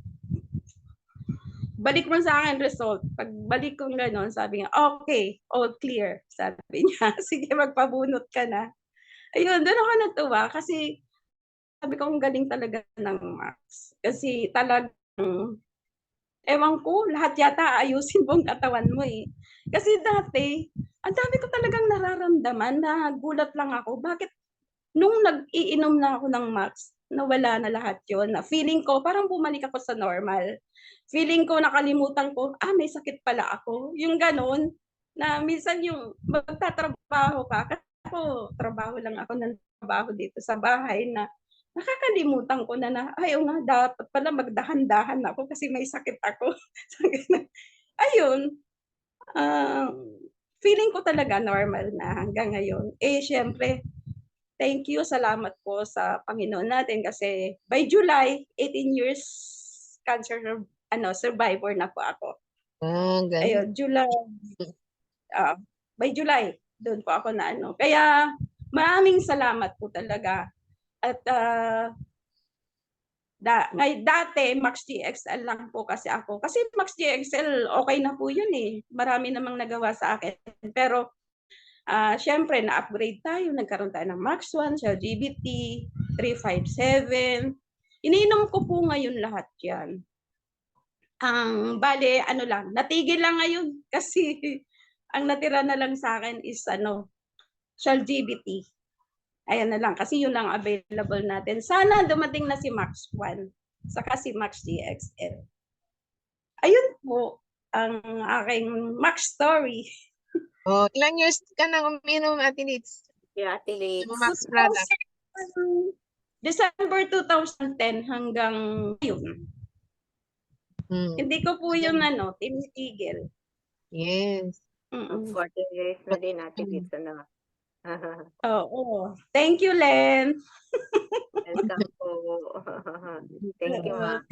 balik mo sa akin result. Pagbalik ko gano'n, sabi niya, okay, all clear, sabi niya. Sige, magpabunot ka na. Ayun, doon ako natuwa kasi sabi ko, ang galing talaga ng Max. Kasi talagang, ewan ko, lahat yata ayusin mo ang katawan mo eh. Kasi dati, ang dami ko talagang nararamdaman na gulat lang ako. Bakit nung nag-iinom na ako ng Max, nawala na lahat yon. Na feeling ko, parang bumalik ako sa normal. Feeling ko, nakalimutan ko, may sakit pala ako. Yung ganon, na minsan yung magtatrabaho ka, kasi ako, trabaho lang ako ng trabaho dito sa bahay na nakakalimutan ko na ayaw nga, dapat pala magdahan-dahan ako kasi may sakit ako. Ayun, feeling ko talaga normal na hanggang ngayon. Syempre, thank you, salamat po sa Panginoon natin kasi by July, 18 years cancer survivor na po ako. Ganun. Ayun, July. By July, doon po ako na Kaya maraming salamat po talaga. At dati, Max GXL lang po kasi ako. Kasi Max GXL, okay na po yun eh. Marami namang nagawa sa akin. Pero, syempre, na-upgrade tayo. Nagkaroon tayo ng Max 1, LGBT, 357. Iniinom ko po ngayon lahat yan. Bale, natigil lang ngayon kasi ang natira na lang sa akin is LGBT. Ayan na lang, kasi yun lang available natin. Sana dumating na si Max 1, saka si Max GXL. Ayun po ang aking Max story. Ilang years ka nang uminom, Ate Liz? Yeah, Ate Liz. Yung Max product. December 2010 hanggang yun. Hindi ko po yun tinitigil. Yes. 40 years na din natin dito na. Oo. Thank you, Len. Welcome po. Thank you, ma'am.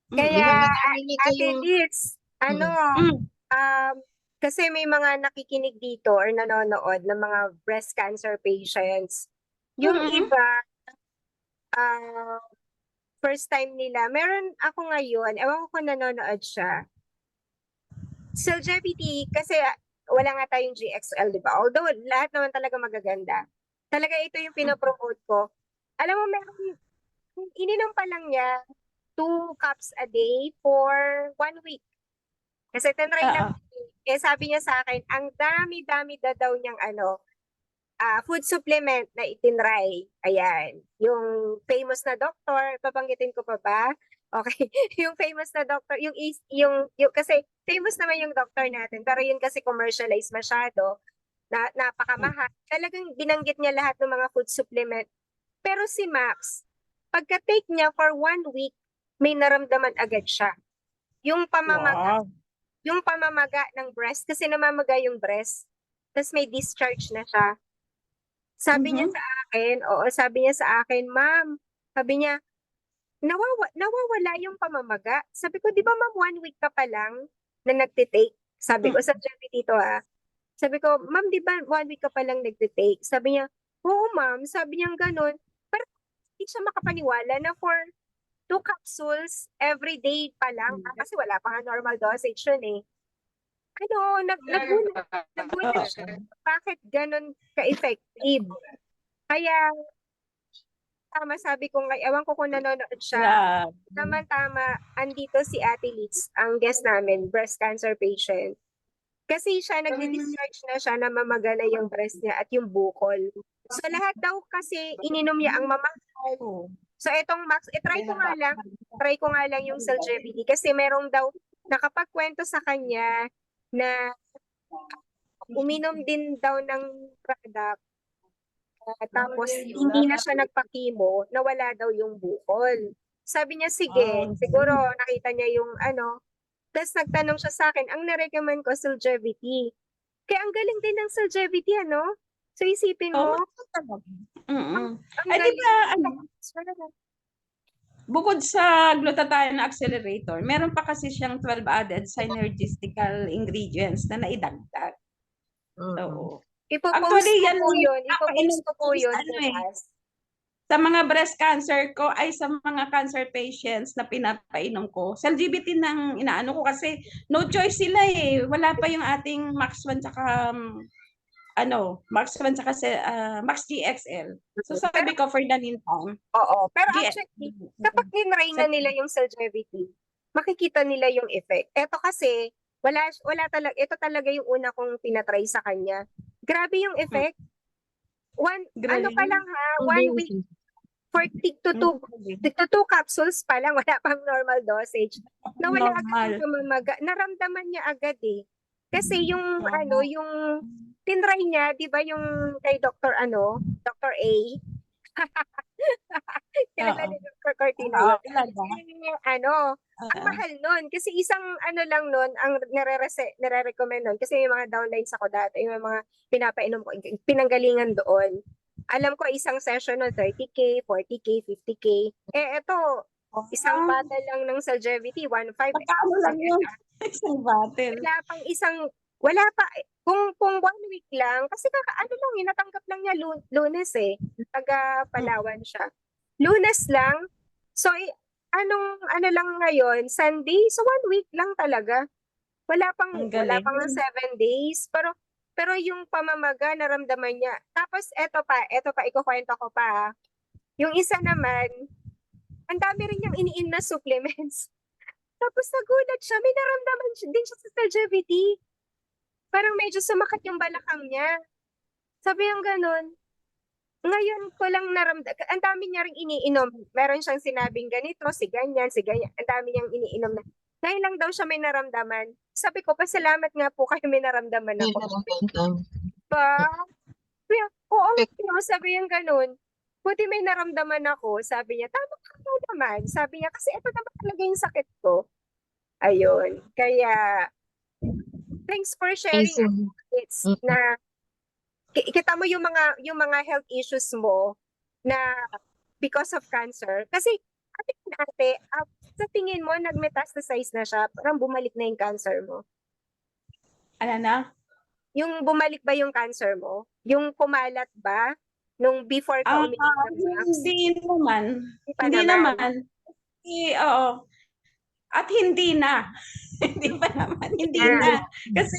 Kaya, Mamimili Ate kayong Liz, ano, kasi may mga nakikinig dito or nanonood ng mga breast cancer patients. Yung Mm. iba, first time nila, meron ako ngayon, ewan ko kung nanonood siya. LGBT, kasi wala nga tayong GXL, di ba? Although lahat naman talaga magaganda. Talaga ito yung pinopromote ko. Alam mo, meron, ininom pa lang niya 2 cups a day for 1 week. Kasi tinry lang. Eh, sabi niya sa akin, ang dami-dami daw niyang food supplement na itinry. Ayan. Yung famous na doktor, babanggitin ko pa ba? Okay. Yung famous na doctor, yung kasi famous naman yung doctor natin, pero yun kasi commercialized masyado, napakamahal. Talagang binanggit niya lahat ng mga food supplement. Pero si Max, pagka-take niya for 1 week, may naramdaman agad siya. Yung pamamaga, Wow. yung pamamaga ng breast, kasi namamaga yung breast, tapos may discharge na siya. Sabi niya sa akin, sabi niya sa akin, ma'am, sabi niya, nawawala yung pamamaga. Sabi ko, di ba ma'am, 1 week ka pa lang na nagtitake? Sabi ko, sa GPT to Sabi ko, ma'am, di ba 1 week ka pa lang nagtitake? Sabi niya, oo ma'am, sabi niya ganun. Pero hindi siya makapaniwala na for 2 capsules every day pa lang. Kasi wala pa nga normal dosage yun eh. Nagulat siya. Bakit ganun ka-effective? Kaya, sabi ko nga, ewan ko kung nanonood siya. Tama-tama, andito si Ate Liz, ang guest namin, breast cancer patient. Kasi siya, nagdi-discharge na siya, namamaga na yung breast niya at yung bukol. So, lahat daw kasi ininom niya ang mamahal. So, etong Max, try ko nga lang yung Celgevity kasi merong daw nakapagkwento sa kanya na uminom din daw ng product tapos hindi na siya nagpa-chemo, nawala daw yung bukol. Sabi niya, sige, siguro nakita niya yung tapos nagtanong siya sa akin, ang narecommend ko, Celgevity. Kaya ang galing din ng Celgevity, So isipin mo, ang Ay, di galing. ba, bukod sa glutathione accelerator, meron pa kasi siyang 12 added synergistical ingredients na naidagdag. So, Ipopost actually, ko yan po yung yun. Ipopost ko po yun bukas. sa mga breast cancer ko ay sa mga cancer patients na pinapainom ko. Celgevity nang inaano ko kasi no choice sila eh. Wala pa yung ating Max 1 tsaka Max 1 tsaka Max GXL. So sabi ko for the meantime. Oo. Pero actually, kapag tinry na nila yung Celgevity, makikita nila yung effect. Ito kasi, wala talaga, ito talaga yung una kong pinatry sa kanya. Grabe yung effect. Ano pa lang 1 week, for tig to 2 capsules pa lang, wala pang normal dosage. Nawala agad yung pamamaga. Naramdaman niya agad eh. Kasi yung yung tinry niya, 'di ba yung kay Dr. Dr. A. Kilala ni Dr. Cortina yun. Ang mahal nun. Kasi isang lang nun, ang nare-recommend nun. Kasi yung mga downlines ako dati, yung mga pinapainom ko, pinanggalingan doon. Alam ko, isang session nun, 30K, 40K, 50K. Eh, eto, isang bottle lang ng Celgevity, 1.5. Magkano lang yun? Isang bottle. Wala pa, kung 1 week lang, kasi natanggap lang niya Lunes eh. Taga Palawan siya. Lunes lang. So, lang ngayon, Sunday, so 1 week lang talaga. Wala pang 7 days. Pero yung pamamaga, naramdaman niya. Tapos, eto pa, ikukwento ko pa. Yung isa naman, ang dami rin niyang iniin na supplements. Tapos nagulat siya, may naramdaman din siya sa Celgevity. Parang medyo sumakit yung balakang niya. Sabi yung ganun. Ngayon ko lang naramdaman, ang dami niya rin iniinom. Meron siyang sinabing ganito, si ganyan. Ang dami niyang iniinom na. Ngayon lang daw siya may naramdaman. Sabi ko, pasalamat nga po kayo may naramdaman ako. Sabi yung ganun. Buti may naramdaman ako. Sabi niya, tama ka naman. Sabi niya, kasi ito naman talaga yung sakit ko. Ayun. Kaya, thanks for sharing. It's na kita mo yung mga health issues mo na because of cancer. Kasi, ate, sa tingin mo, nag-metastasize na siya, parang bumalik na yung cancer mo. Ano na? Yung bumalik ba yung cancer mo? Yung kumalat ba? Nung before ka Ah, uminom ng drugs? hindi naman. Hindi pa Hindi naman. naman. Oo. At hindi na. Hindi pa naman. Hindi Yeah. na. Kasi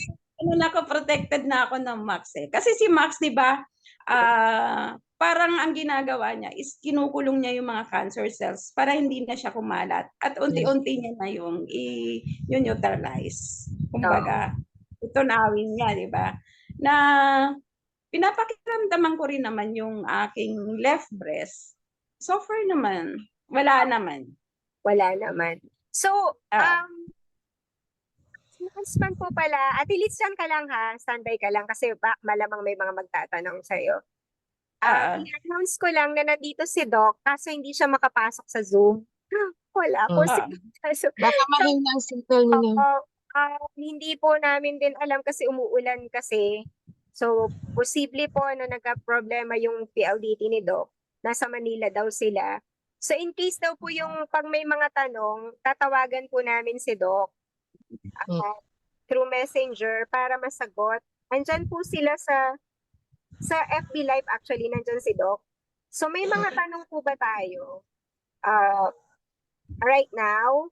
protected na ako ng Max eh. Kasi si Max, di ba, parang ang ginagawa niya is kinukulong niya yung mga cancer cells para hindi na siya kumalat. At unti-unti niya na yung i-neutralize. Kumbaga, tunawin niya, di ba? Na pinapakiramdaman ko rin naman yung aking left breast. So far naman, wala naman. Wala naman. So, Ah. husband po pala, at least ka lang ha, standby ka lang kasi malamang may mga magtatanong sa'yo. I-announce ko lang na nandito si Doc, kaso hindi siya makapasok sa Zoom. Wala po Ah. so, Baka mahina ang signal ninyo. hindi po namin din alam kasi umuulan kasi. So, posible po na nagka-problema yung PLDT ni Doc. Nasa Manila daw sila. So, in case daw po yung pag may mga tanong, tatawagan po namin si Doc through Messenger para masagot. Andyan po sila sa FB Live actually, nandyan si Doc. So, may mga tanong po ba tayo? Right now,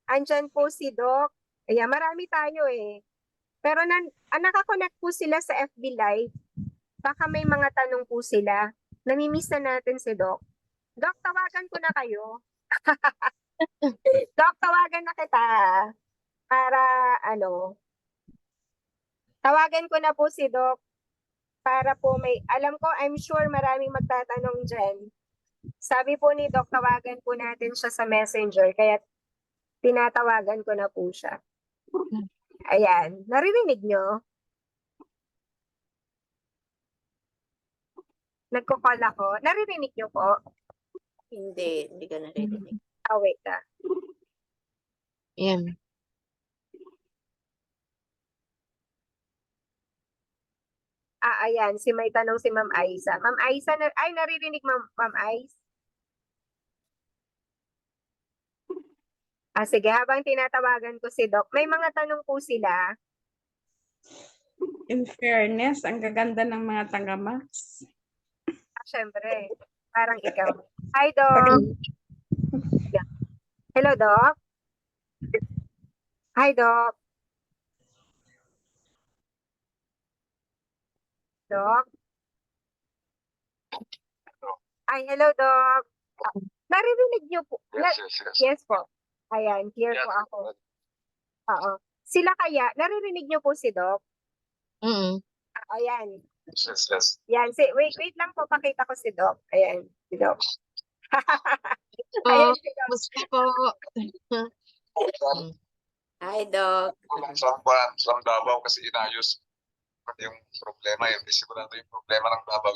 andyan po si Doc. Ayan, marami tayo eh. Pero nakakonect po sila sa FB Live. Baka may mga tanong po sila. Namimiss na natin si Doc. Doc, tawagan ko na kayo. Doc, tawagan na kita. Para tawagan ko na po si Doc. Para po alam ko, I'm sure maraming magtatanong dyan. Sabi po ni Doc, tawagan po natin siya sa Messenger. Kaya tinatawagan ko na po siya. Ayan, naririnig nyo? Nagko-call ako. Naririnig nyo po? Hindi ko narinig. Wait ka. Yan. Ayan, may tanong si Ma'am Aiza. Ma'am Aiza, naririnig Ma'am Aiza? Sige, habang tinatawagan ko si Doc, may mga tanong po sila. In fairness, ang gaganda ng mga taga-Max. Siyempre, parang ikaw. Hi, Doc. Hello, Doc. Hi, Doc. Doc. Ay, hello, Doc. Naririnig niyo po? Yes. Yes po. Ayan, clear Yes. po ako. Oo. Sila kaya, naririnig niyo po si Doc? Ayan. Yes. Yan, wait lang po, pakita ko si Doc. Ayan, si Doc. Oh, Ayan si Doc. gusto po. Hi, Doc. From Davao kasi inayos yung problema. Yung sigurado yung problema ng Davao.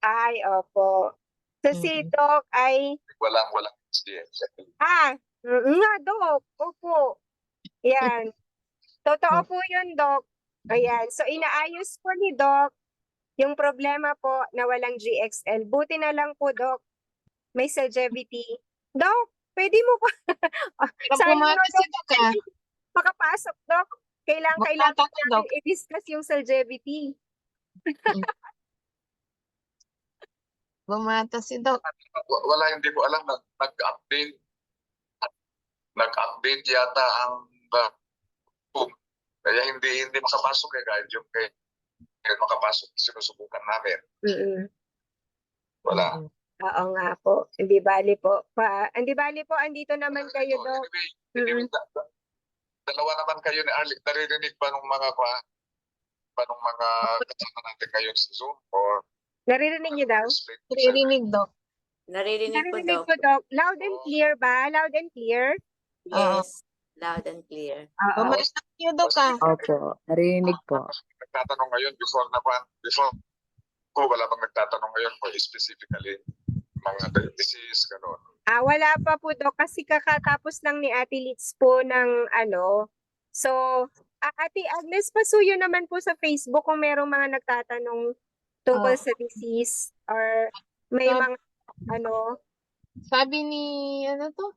Ay, opo. So si Doc ay, Walang CS. nga Doc, opo. Yan. Totoo po yun, Doc. Ayan. So inaayos po ni Doc yung problema po na walang GXL. Buti na lang po, Doc. May Celgevity. Doc, pwede mo po. Pumakas si Doc Makapasok, Doc. Kailangan Magtataka, Doc. natin i-discuss yung Celgevity. Bumata si Doc. Wala, hindi ko alam. Nag-update. Nag-update yata ang kaya hindi makapasok kahit yung makapasok sinusubukan namin. Wala. Oo nga po. Hindi bali po. Andito naman kayo, Doc. Anyway, dalawa naman kayo ni Arlie. Naririnig pa nung mga kasama natin ngayon sa Zoom or Naririnig niyo daw? Naririnig, Doc. Narinig po, Naririnig Doc. po, Doc. Loud and clear ba? Loud and clear? Yes. Loud and clear. Bumata niyo, Doc Opo, narinig po. Nagtatanong ngayon before ko wala bang nagtatanong ngayon for specifically mga disease, gano'n. Wala pa po, Doc. Kasi kakatapos lang ni Ate Litz po ng So, Ate Agnes, pasuyo naman po sa Facebook kung merong mga nagtatanong tungkol sa disease or may mga Ano? Sabi ni, ano to?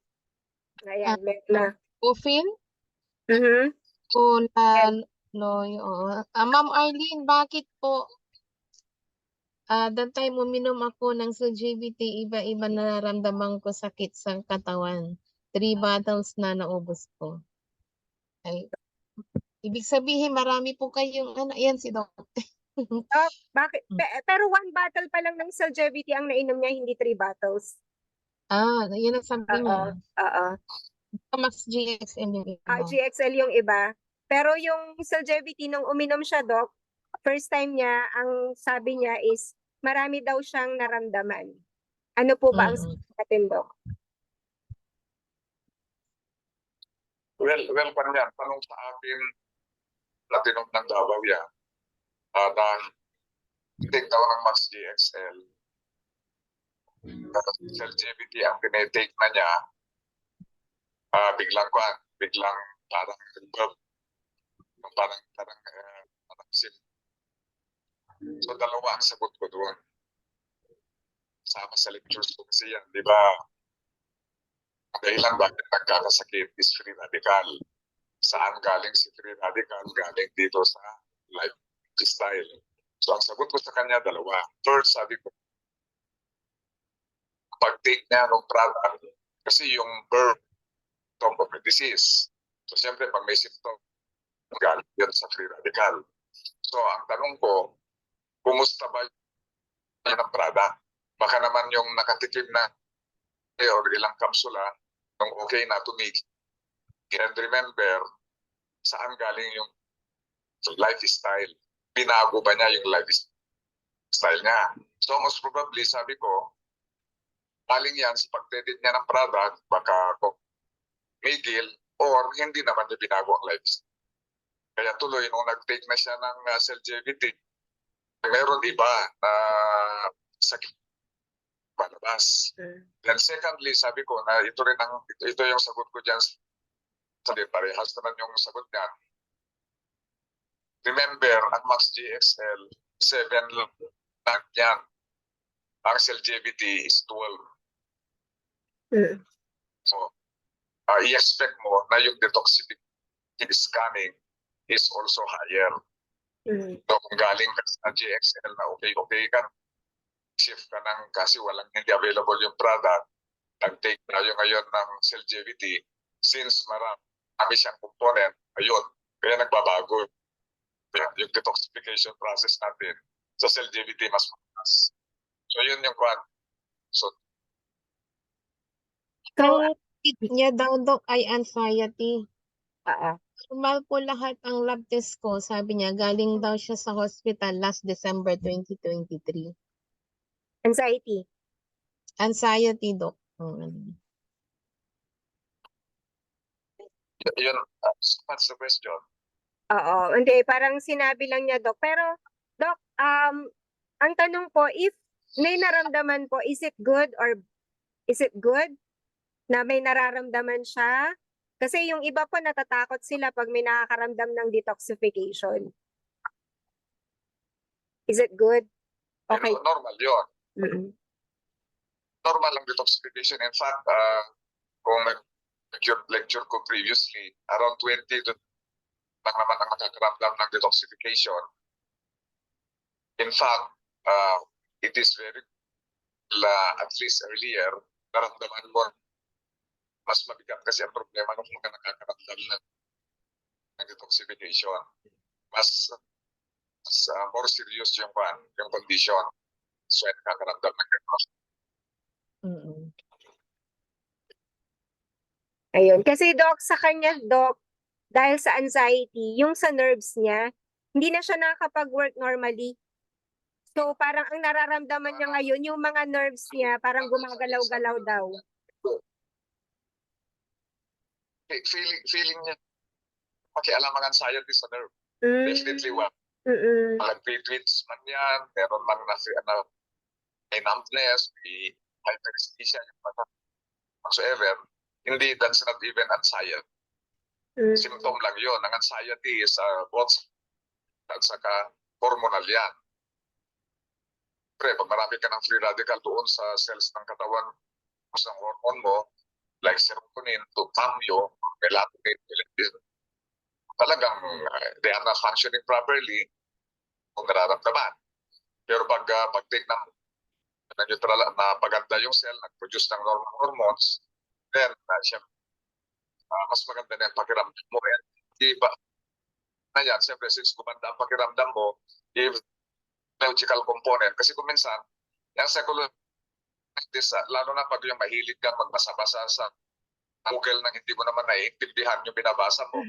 Ayan, na. Ufin? Mhm. O Loy, oo. Ma'am Arlene, bakit po that time uminom ako ng Sojivity, iba-iba nararamdaman ko sakit sa katawan. 3 bottles na naubos ko. Ay, ibig sabihin marami po kayong ano, yan si Doc. Oh, bakit? Pero 1 bottle pa lang ng Celgevity ang nainom niya, hindi 3 bottles. Yun ang sabi Oo. niya. Oo. Max GXM yung iba. GXL yung iba. Pero yung Celgevity, nung uminom siya, Doc, first time niya, ang sabi niya is, marami daw siyang naramdaman. Ano po ba ang Mm-mm. sabi natin, Doc? Well, kanyan, tanong sa akin, Platinum ng Davao yan. Dahil take daw ng Max GXL. LGBT ang tinetake na niya, biglang parang sim. So dalawa ang sagot ko doon. Sama sa lectures ko kasi yan, di ba? Ang dahilan bakit nagkakasakit is free radical. Saan galing si free radical? Galing dito sa lifestyle. So ang sagot ko sa kanya, dalawa. First, sabi ko, pag-take niya ng product, kasi yung birth of a disease. So siyempre, pag may symptom, galing yun sa free radical. So ang tanong ko, kumusta ba yun ang product? Baka naman yung nakatikim na or ilang kapsula, nung okay na tumigil. And remember, saan galing yung lifestyle? Binago ba niya yung lifestyle niya? So most probably, sabi ko, galing yan sa pag-edit niya ng product, baka tumigil or hindi naman niya binago ang lifestyle. Kaya tuloy, nung nag-take na siya ng Celgevity, meron iba na sakit palabas. Then secondly, sabi ko na ito yung sagot ko dyan. Sabi, parehas naman yung sagot niya. Remember, ang Max GXL, 7 lang yan. Ang Celgevity is 12. So, i-expect mo na yung detoxification scanning is also higher. So, kung galing ka sa GXL na okay ka, shift ka ng kasi walang hindi available yung product, nag-take tayo ngayon ng Celgevity, since marami siyang component, ayun, kaya nagbabago yung detoxification process natin sa Celgevity mas mataas. So yun yung kwan. So, Ang niya daw, Doc, ay anxiety. Oo. Normal po lahat ang lab test ko. Sabi niya, galing daw siya sa hospital last December 2023. Anxiety. Anxiety, Doc. yun, that's the question. Oo. Hindi, parang sinabi lang niya, Doc. Pero, Doc, ang tanong po, if may naramdaman po, is it good na may nararamdaman siya? Kasi yung iba po natatakot sila pag may nakakaramdam ng detoxification. Is it good? Okay. You know, normal yun. Mm-mm. Normal ang detoxification. In fact, kung lecture ko previously, around 20 to lang naman ang nakakaramdam ng detoxification. In fact, it is very at least earlier, naramdaman mo mas mabigat kasi ang problema ng mga nakakaramdam ng detoxification. Mas more serious yung condition. So, nakakaramdam ng Ayun. Kasi, Doc, sa kanya, Doc, dahil sa anxiety, yung sa nerves niya, hindi na siya nakakapag-work normally. So, parang ang nararamdaman niya ngayon, yung mga nerves niya, parang gumagalaw-galaw daw. feeling niya pakialam ang anxiety sa nerve. Definitely one. Nag-tweets man yan, meron man may numbness, may hyperesthesia, whatsoever. Hindi, that's not even anxiety. Symptom lang yun. Ang anxiety is both at saka hormonal yan. pag marami ka ng free radical doon sa cells ng katawan, sa hormone mo, like serotonin, dopamine, melatonin, talagang they are not functioning properly kung nararamdaman. Pero pag-take ng neutral na paganda yung cell, nag-produce ng normal hormones, then mas maganda na yung pakiramdam mo. And iba na yan, siyempre since gumanda ang pakiramdam mo, if biological component, kasi kung minsan, yung psychologist, lalo na pag yung mahilig kang magbasa-basa sa Google nang hindi mo naman naiintindihan yung binabasa mo,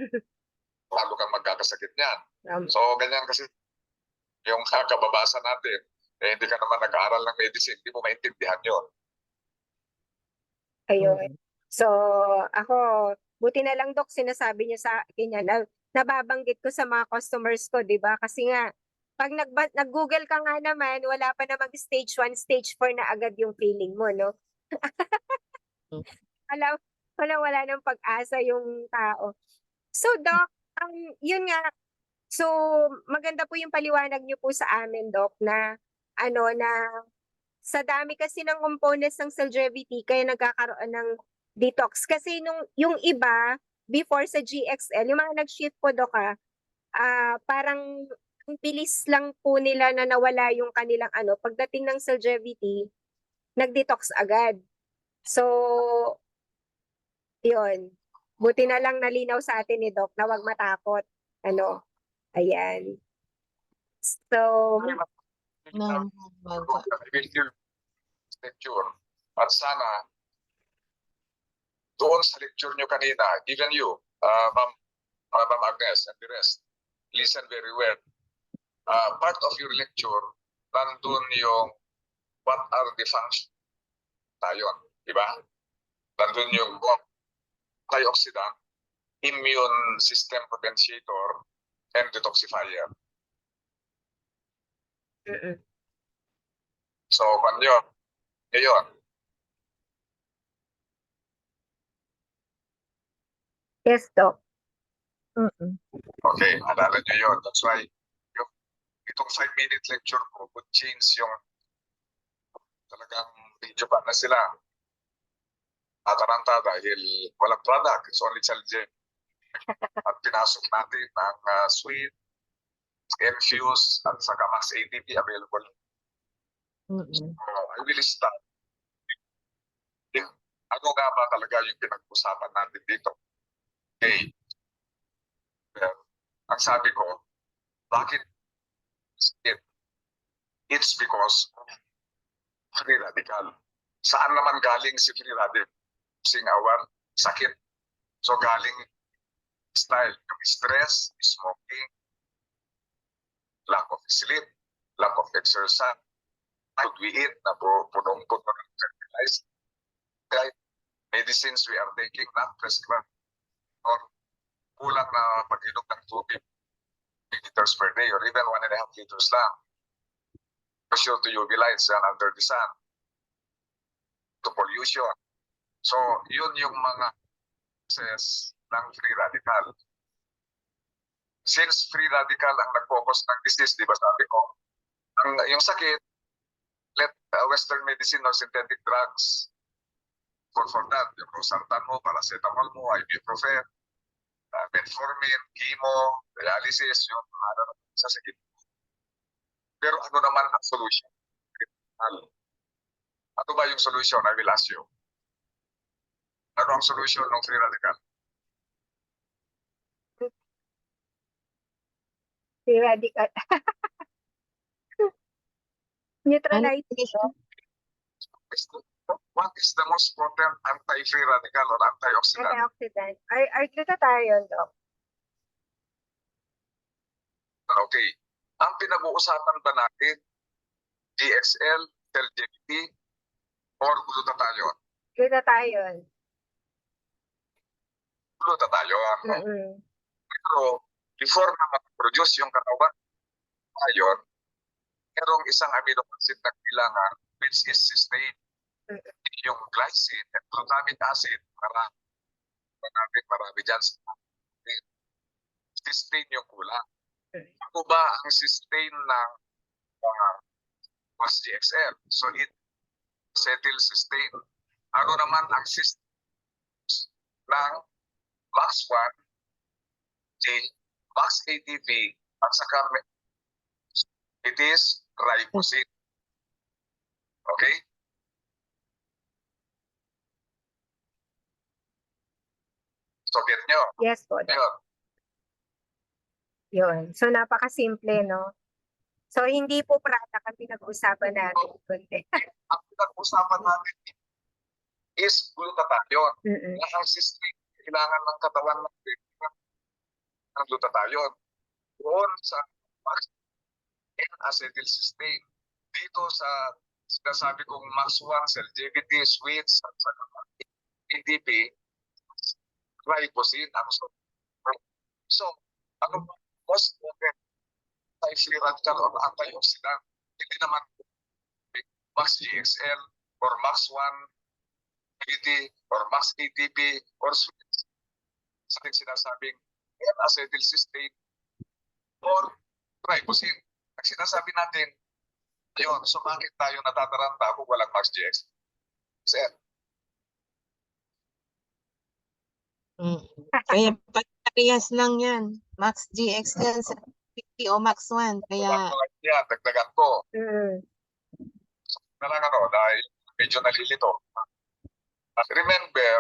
lalo kang magkakasakit niyan. So, ganyan kasi yung kababasa natin, hindi ka naman nag-aaral ng medicine, hindi mo maintindihan yun. Ayun. So, ako, buti na lang, Dok, sinasabi niya sa akin yan, nababanggit ko sa mga customers ko, di ba? Kasi nga, pag nag-Google ka nga naman, wala pa namang stage 1, stage 4 na agad yung feeling mo, no? Wala nang pag-asa yung tao. So, Doc, yun nga, so maganda po yung paliwanag niyo po sa amin, Doc, na na sa dami kasi ng components ng Celgevity kaya nagkakaroon ng detox. Kasi yung iba, before sa GXL, yung mga nag-shift po, Doc, parang ang bilis lang po nila na nawala yung kanilang pagdating ng Celgevity, nag-detox agad. So, yun. Buti na lang nalinaw sa atin ni Doc na wag matakot. Ayan. So, Lecture. At sana, doon sa lecture nyo kanina, even you, Ma'am Agnes and the rest, listen very well. Part of your lecture, nandun yung what are the functions tayo, di ba? Nandun yung antioxidant, immune system potentiator, and detoxifier. So, yun. Ngayon, yes, Doc. okay, alala nyo yun. That's why, itong 5-minute lecture ko would change yung talagang video pa na sila. Ataranta dahil walang product. It's only challenging. At pinasok natin ang sweet, infuse, at saka max ATP available. I will start. Ano nga ba talaga yung pinag-usapan natin dito? Okay. Ang sabi ko, bakit it's because free radical. Saan naman galing si free radical? Our sakit. So galing style, yung stress, smoking, lack of sleep, lack of exercise, food we eat na punong-puno ng fertilized, right? Medicines we are taking not prescribed or kulang na pag-inom ng tubig 8 liters per day or even 1.5 liters lang. Pressure to UV lights and under the sun, to pollution. So, yun yung mga process ng free radical. Since free radical ang nag-focus ng disease, di ba sabi ko, yung sakit, let Western medicine or synthetic drugs for that. Yung Rosartan mo, paracetamol mo, ibuprofen, metformin, chemo, dialysis, yung sa sakit. Pero ano naman ang solution? Ano ba yung solution? I will ask you. Ano ang solution ng free radical? Free radical. Neutralize. What is the most potent anti-free radical or antioxidant? Antioxidant. Glutathione, Doc. Okay. Ang pinag-uusapan ba natin, GXL, Celgevity, or glutathione? Glutathione. Glutathione. Pero before na mag-produce yung katawan, ayon, merong isang amino acid na kailangan which is cysteine. Yung glycine at glutamic acid, marami dyan sa cysteine yung kulang. Ano ba ang cysteine ng Max GXL. So it settle sustain. Ano naman ang system ng Max 1, Max ATP, at saka it is ribosine. Okay? So get nyo. Yes po, Doc. Ngayon, Yun. So, napakasimple, no? So, hindi po product ang pinag-uusapan natin, kundi. ang pinag-usapan natin is glutathione. Mm-mm. Ang system kailangan ng katawan natin ng glutathione. Doon sa Max N-acetylcysteine. Dito sa sinasabi kong Max 1, Celgevity, Sweets, at sa ATP, ribosine ang so, ano most open anti-free radical or antioxidant? Hindi naman Max GXL or Max 1 ATP or Max ATP or Sweets. Sa ating sinasabing N-acetylcysteine or ribosine. Ang sinasabi natin, yun, so bakit tayo natataranta kung walang Max GXL? Kaya parehas lang yan. Max GXL, 50 o Max 1. Kaya Yan, dagdagan ko. Mm. Na lang dahil medyo nalilito. At remember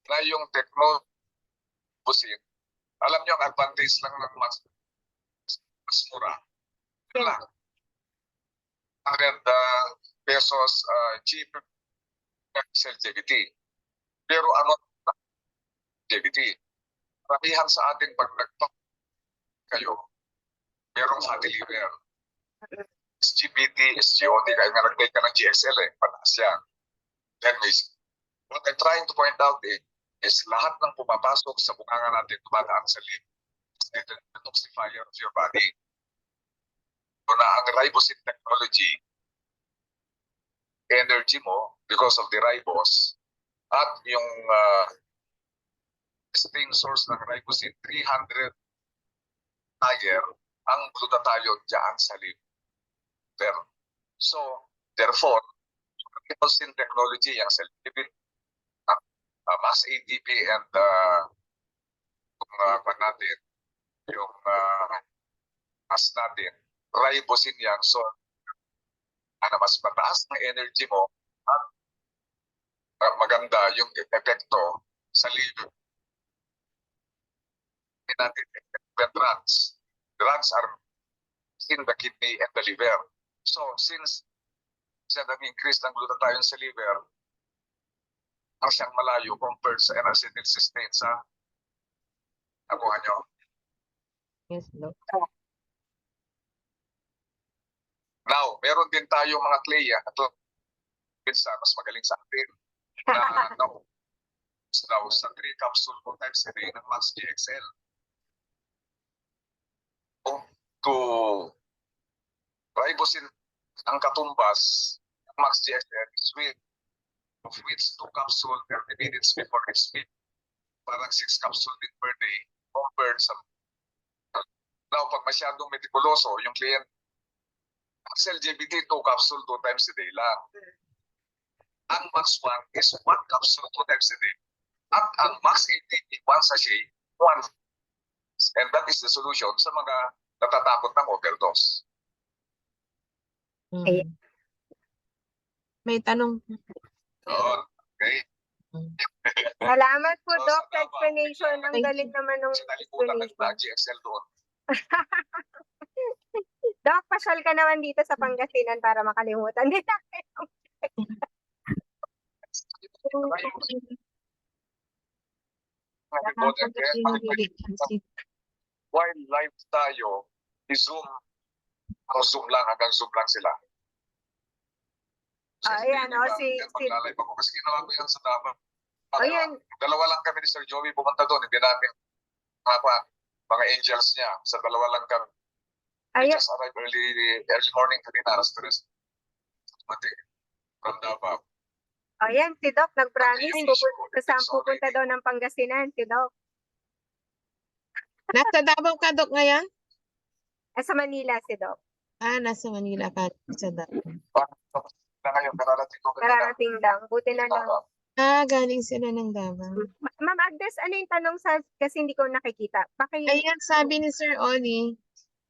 na yung technobusin, alam nyo ang advantage lang ng mas mura. Yun lang. 100 pesos cheaper Celgevity. Pero ano Celgevity? Ramihan sa ating pag kayo, merong fatty liver. SGPT, SGOT, kaya nga nag-take ka ng GXL pataas yan. Then what I'm trying to point out is lahat ng pumapasok sa bunganga natin tumadaan sa liver. It's the detoxifier of your body. So na ang ribosine technology, energy mo because of the ribose at yung steam source ng ribosine 300 higher ang glutathione dyan sa liver. So, therefore, ribosine technology yung Celgevity, Max ATP and natin, yung mas natin, ribosine yan. So, mas mataas ng energy mo at maganda yung epekto sa liver. Natin drugs. Drugs are in the kidney and the liver. So, since nag-increase ng glutathione sa liver, ang siyang malayo compared sa N-acetylcysteine sa nakuha nyo. yes, Doc. Now, meron din tayong mga klaya ito sa mas magaling sa atin na daw sa 3 capsule 4 times a day ng Max GXL. To ribosine ang katumbas ng Max GXL is of which 2 capsule 30 minutes before its peak. Parang 6 capsule din per day compared sa now pag masyadong metikuloso yung client Celgevity 2 capsule 2 times a day lang. Ang Max 1 is 1 capsule 2 times a day. At ang Max ATP 1 sachet 1. And that is the solution sa mga natatakot ng overdose. Ayan. May tanong. Okay. Salamat po, So, Doc, sa salamat. explanation. Ang Thank galing naman ng Sinaliputan ng explanation. GXL doon. Doc, pasyal ka naman dito sa Pangasinan para makalimutan din natin. While live tayo, i-zoom. Zoom lang, hanggang Zoom lang sila. Ayan, si Magla-live ako kasi ginawa ko yan sa Davao. Ayan. Dalawa lang kami ni Sir Joey pumunta doon. Hindi namin mga angels niya. Sa dalawa lang kami. We Ayan. just arrived early morning kanina, alas 3. From Davao. Ayan, si Doc nag-promise Ay, pupunta daw ng Pangasinan, si Doc. Nasa Davao ka, Doc, ngayon? Sa Manila si Doc. Nasa Manila ka sa dati. Na ngayon, kararating ko kanina. Kararating lang. Buti na lang. Galing sila ng Davao. Ma'am Agnes, ano yung tanong sa, kasi hindi ko nakikita. Ayan, sabi ni Sir Oli,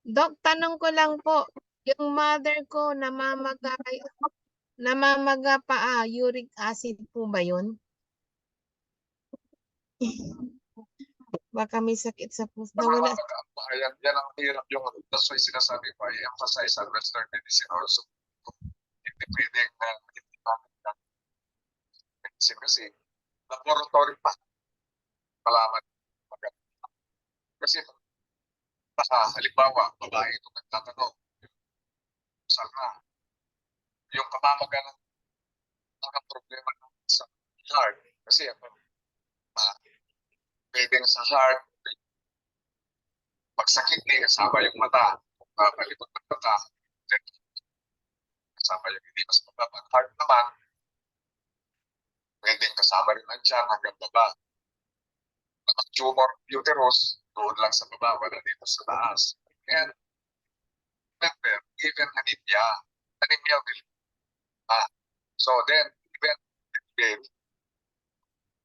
Doc, tanong ko lang po, yung mother ko namamaga pa, uric acid po ba yun? Baka may sakit sa puso. Nawala. Yan ang hirap yung, that's why sinasabi ko, i-emphasize on Western medicine also. Hindi pwedeng hindi namin ng medicine kasi laboratory pa malaman. Kasi halimbawa, babae ito nagtatanong, sana yung kamamaga ng problema sa heart. Kasi pwedeng sa heart, pagsakit kasama yung mata. Palipot ng mata, kasama yung hindi mas mababa. Heart naman, pwedeng kasama rin ang tiyan hanggang baba. Ang tumor uterus, doon lang sa baba, wala dito sa taas. And remember, even anemia will so then, even with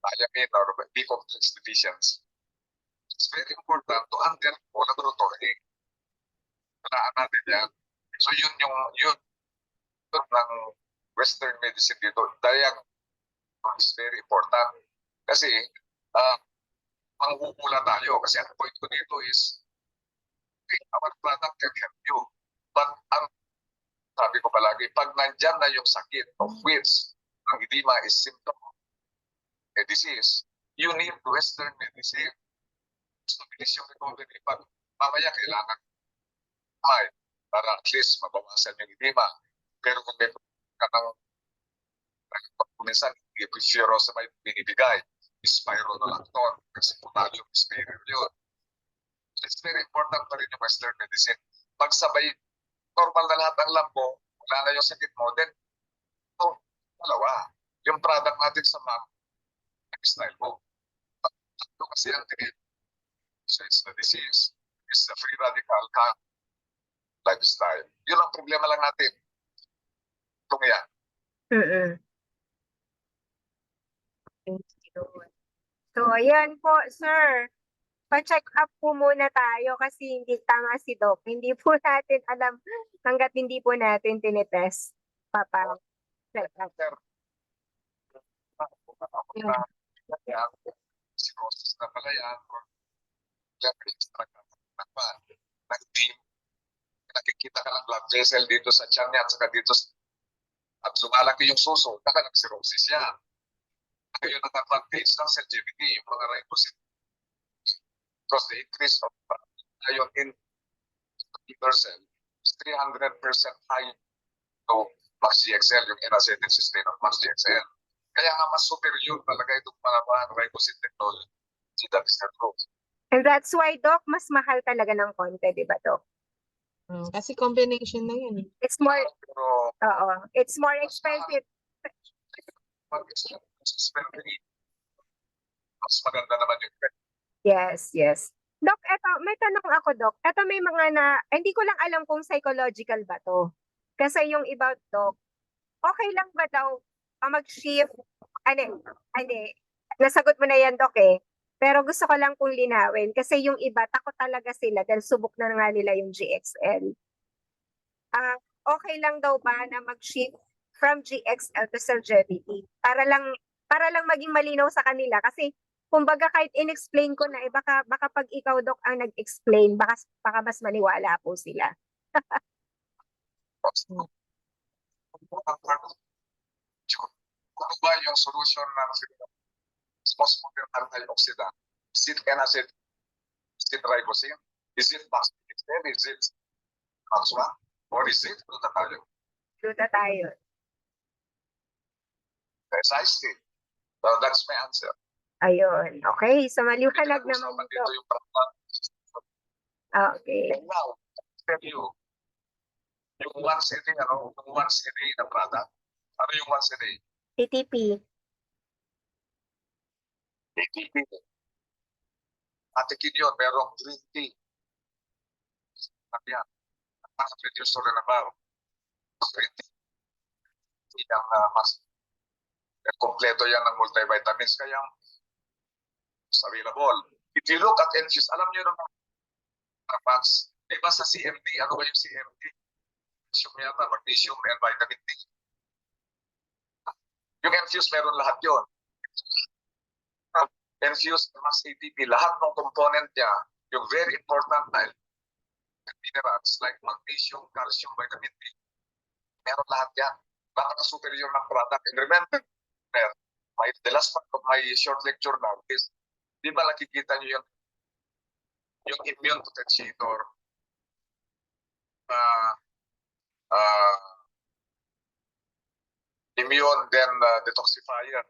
thiamine or B-complex deficiency, it's very important to undergo laboratory. Kailangan natin yan. So yun ng Western medicine dito. Diagnosis is very important. Kasi, manghuhula tayo. Kasi ang point ko dito is, our product can help you. But sabi ko palagi, pag nandyan na yung sakit of which ang edema is symptom of a disease, you need Western medicine. So, bilis yung recovery. Pag mamaya kailangan para at least mabawasan yung edema. Pero kung may ka ng minsan, furosemide binibigay, spironolactone, kasi potassium is very yun. It's very important pa rin yung Western medicine. Pagsabay, normal na lahat ng lambo, wala na yung sakit mo, then, dalawa. Yung product natin sa lifestyle mo. Ito kasi ang tinit. So it's the disease, it's the free radical lifestyle. Yun ang problema lang natin. Itong yan. Thank you. So, ayan po, sir. Pa-check up po muna tayo kasi hindi tama si Doc. Hindi po natin alam hanggat hindi po natin tinitest. Check up. Cirrhosis na pala yan. Nakikita ka ng blood vessel dito sa tiyan niya at saka dito at lumalaki yung suso, nag-cirrhosis yan. Ngayon ang advantage ng cell GVT, yung mga ribosome, because the increase of iron in liver cell is 300% high to max GXL, yung inacetyl cysteine of max GXL. Kaya nga mas superior talaga itong mga ribosome technology that is approved. And that's why, Doc, mas mahal talaga ng konti, di ba, Doc? Kasi combination na yun. It's more, Pero it's more expensive. mas maganda naman yung Yes. Doc, may tanong ako, Doc. Eto may mga hindi ko lang alam kung psychological ba to. Kasi yung iba, Doc, okay lang ba daw mag-shift? Hindi. Nasagot mo na yan, Doc eh. Pero gusto ko lang kung linawin. Kasi yung iba, takot talaga sila dahil subok na nga nila yung GXL. Okay lang daw ba na mag-shift from GXL to Celgevity? Para lang maging malinaw sa kanila. Kasi kumbaga kahit in-explain ko na, baka pag ikaw, Doc, ang nag-explain, baka mas maniwala po sila. Ano ba yung solution ng phosphate antioxidant? Is it N-acid? Is it ribosine? Is it mastocytosine? Is it maxima? Or is it glutathione? Glutathione. Precisely. So that's my answer. Ayun. Okay. So maliwanag naman dito ito. yung product. Okay. And now, tell you, yung once a day na product, ano yung once a day? ATP. ATP. Atikin yun, merong green tea. Yan. 100 years old and above. So, hindi ang mas kompleto yan ng multivitamins. Kaya it's available. If you look at Enfuse, alam niyo naman, Max, iba sa CMD, ano ba yung CMD? Magnesium yata, magnesium and vitamin D. Yung Enfuse, meron lahat yun. Enfuse, mas ATP, lahat ng component niya, yung very important na minerals like magnesium, calcium, vitamin D, meron lahat yan. Napaka-superior ng product. And remember, the last part of my short lecture now is, di ba nakikita niyo yung immune potentiator, immune then detoxifier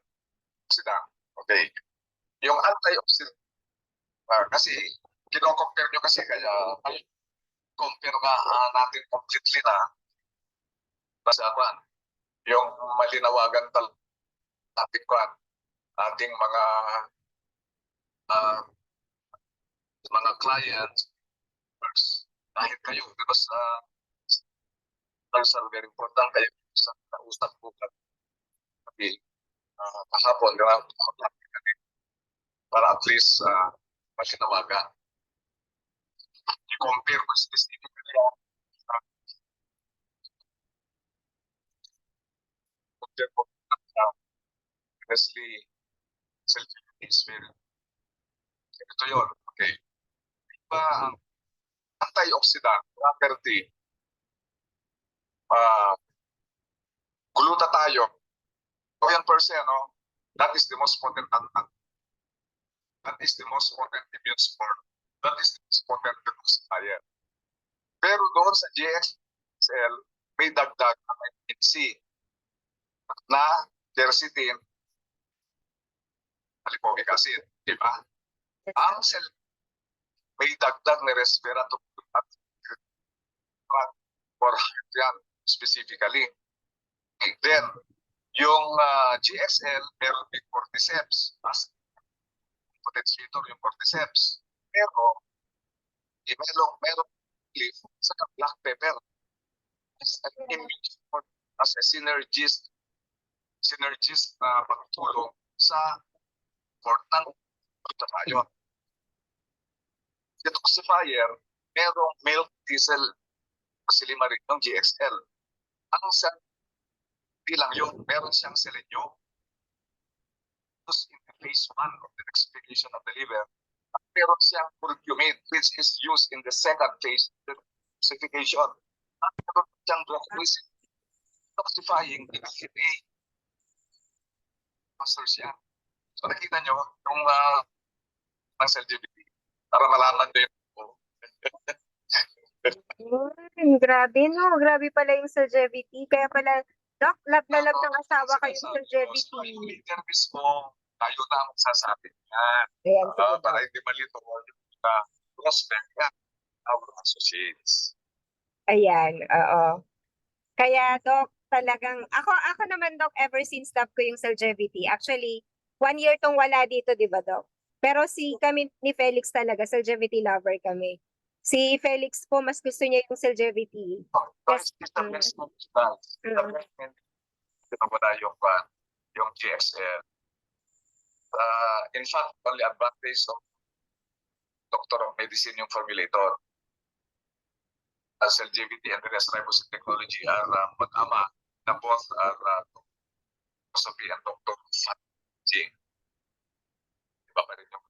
sila. Okay. Yung antioxidant, kasi kino-compare nyo kasi kaya compare nga natin completely na basahan yung malinawagan ating ating mga clients dahil kayo because those are very important kayo sa usap po kasi kahapon para at least malinawagan. I-compare ko specifically compare ko honestly self-is very ito yun. Okay. Diba ang antioxidant property glutathione 1%, no? That is the most potent that is the most potent immune support. That is the most potent detoxifier. Pero doon sa GXL, may dagdag na vitamin C na quercetin, alipoic acid, di ba? Ang cell may dagdag na resveratrol for heart yan specifically. And then, yung GXL, meron din cordyceps. Mas potentiator yung cordyceps. Pero, meron leaf sa black pepper. As an immune support, as a synergist na pagtulong sa support ng glutathione. Detoxifier, merong milk diesel silymarin ng GXL. Ang sa hindi lang yun, meron siyang selenium. In the phase 1 of the detoxification of the liver, meron siyang curcumin, which is used in the second phase of the detoxification. At meron siyang detoxifying DNA. Masters yan. So nakita nyo, yung ng cell-GBT, para malaman nyo yung Grabe no, grabe pala yung sa JVT. Kaya pala, Doc, love na love ng asawa kayo sa JVT. So, yung interviews mo, tayo na ang magsasabi niya. Ayan, sige, Para Doc. hindi malito yung prospect niya, our associates. Ayan, oo. Kaya, Doc, talagang, ako naman, Doc, ever since stop ko yung sa JVT. Actually, 1 year tong wala dito, di ba, Doc? Pero kami ni Felix talaga, sa JVT lover kami. Si Felix po, mas gusto niya yung sa JVT. Yes. Wala yung GXL. In fact, only advantage of Doctor of Medicine yung formulator. Cell GVT and the rest ribosyme technology are mag-ama na both are philosophy and Dr. G. Iba pa rin yung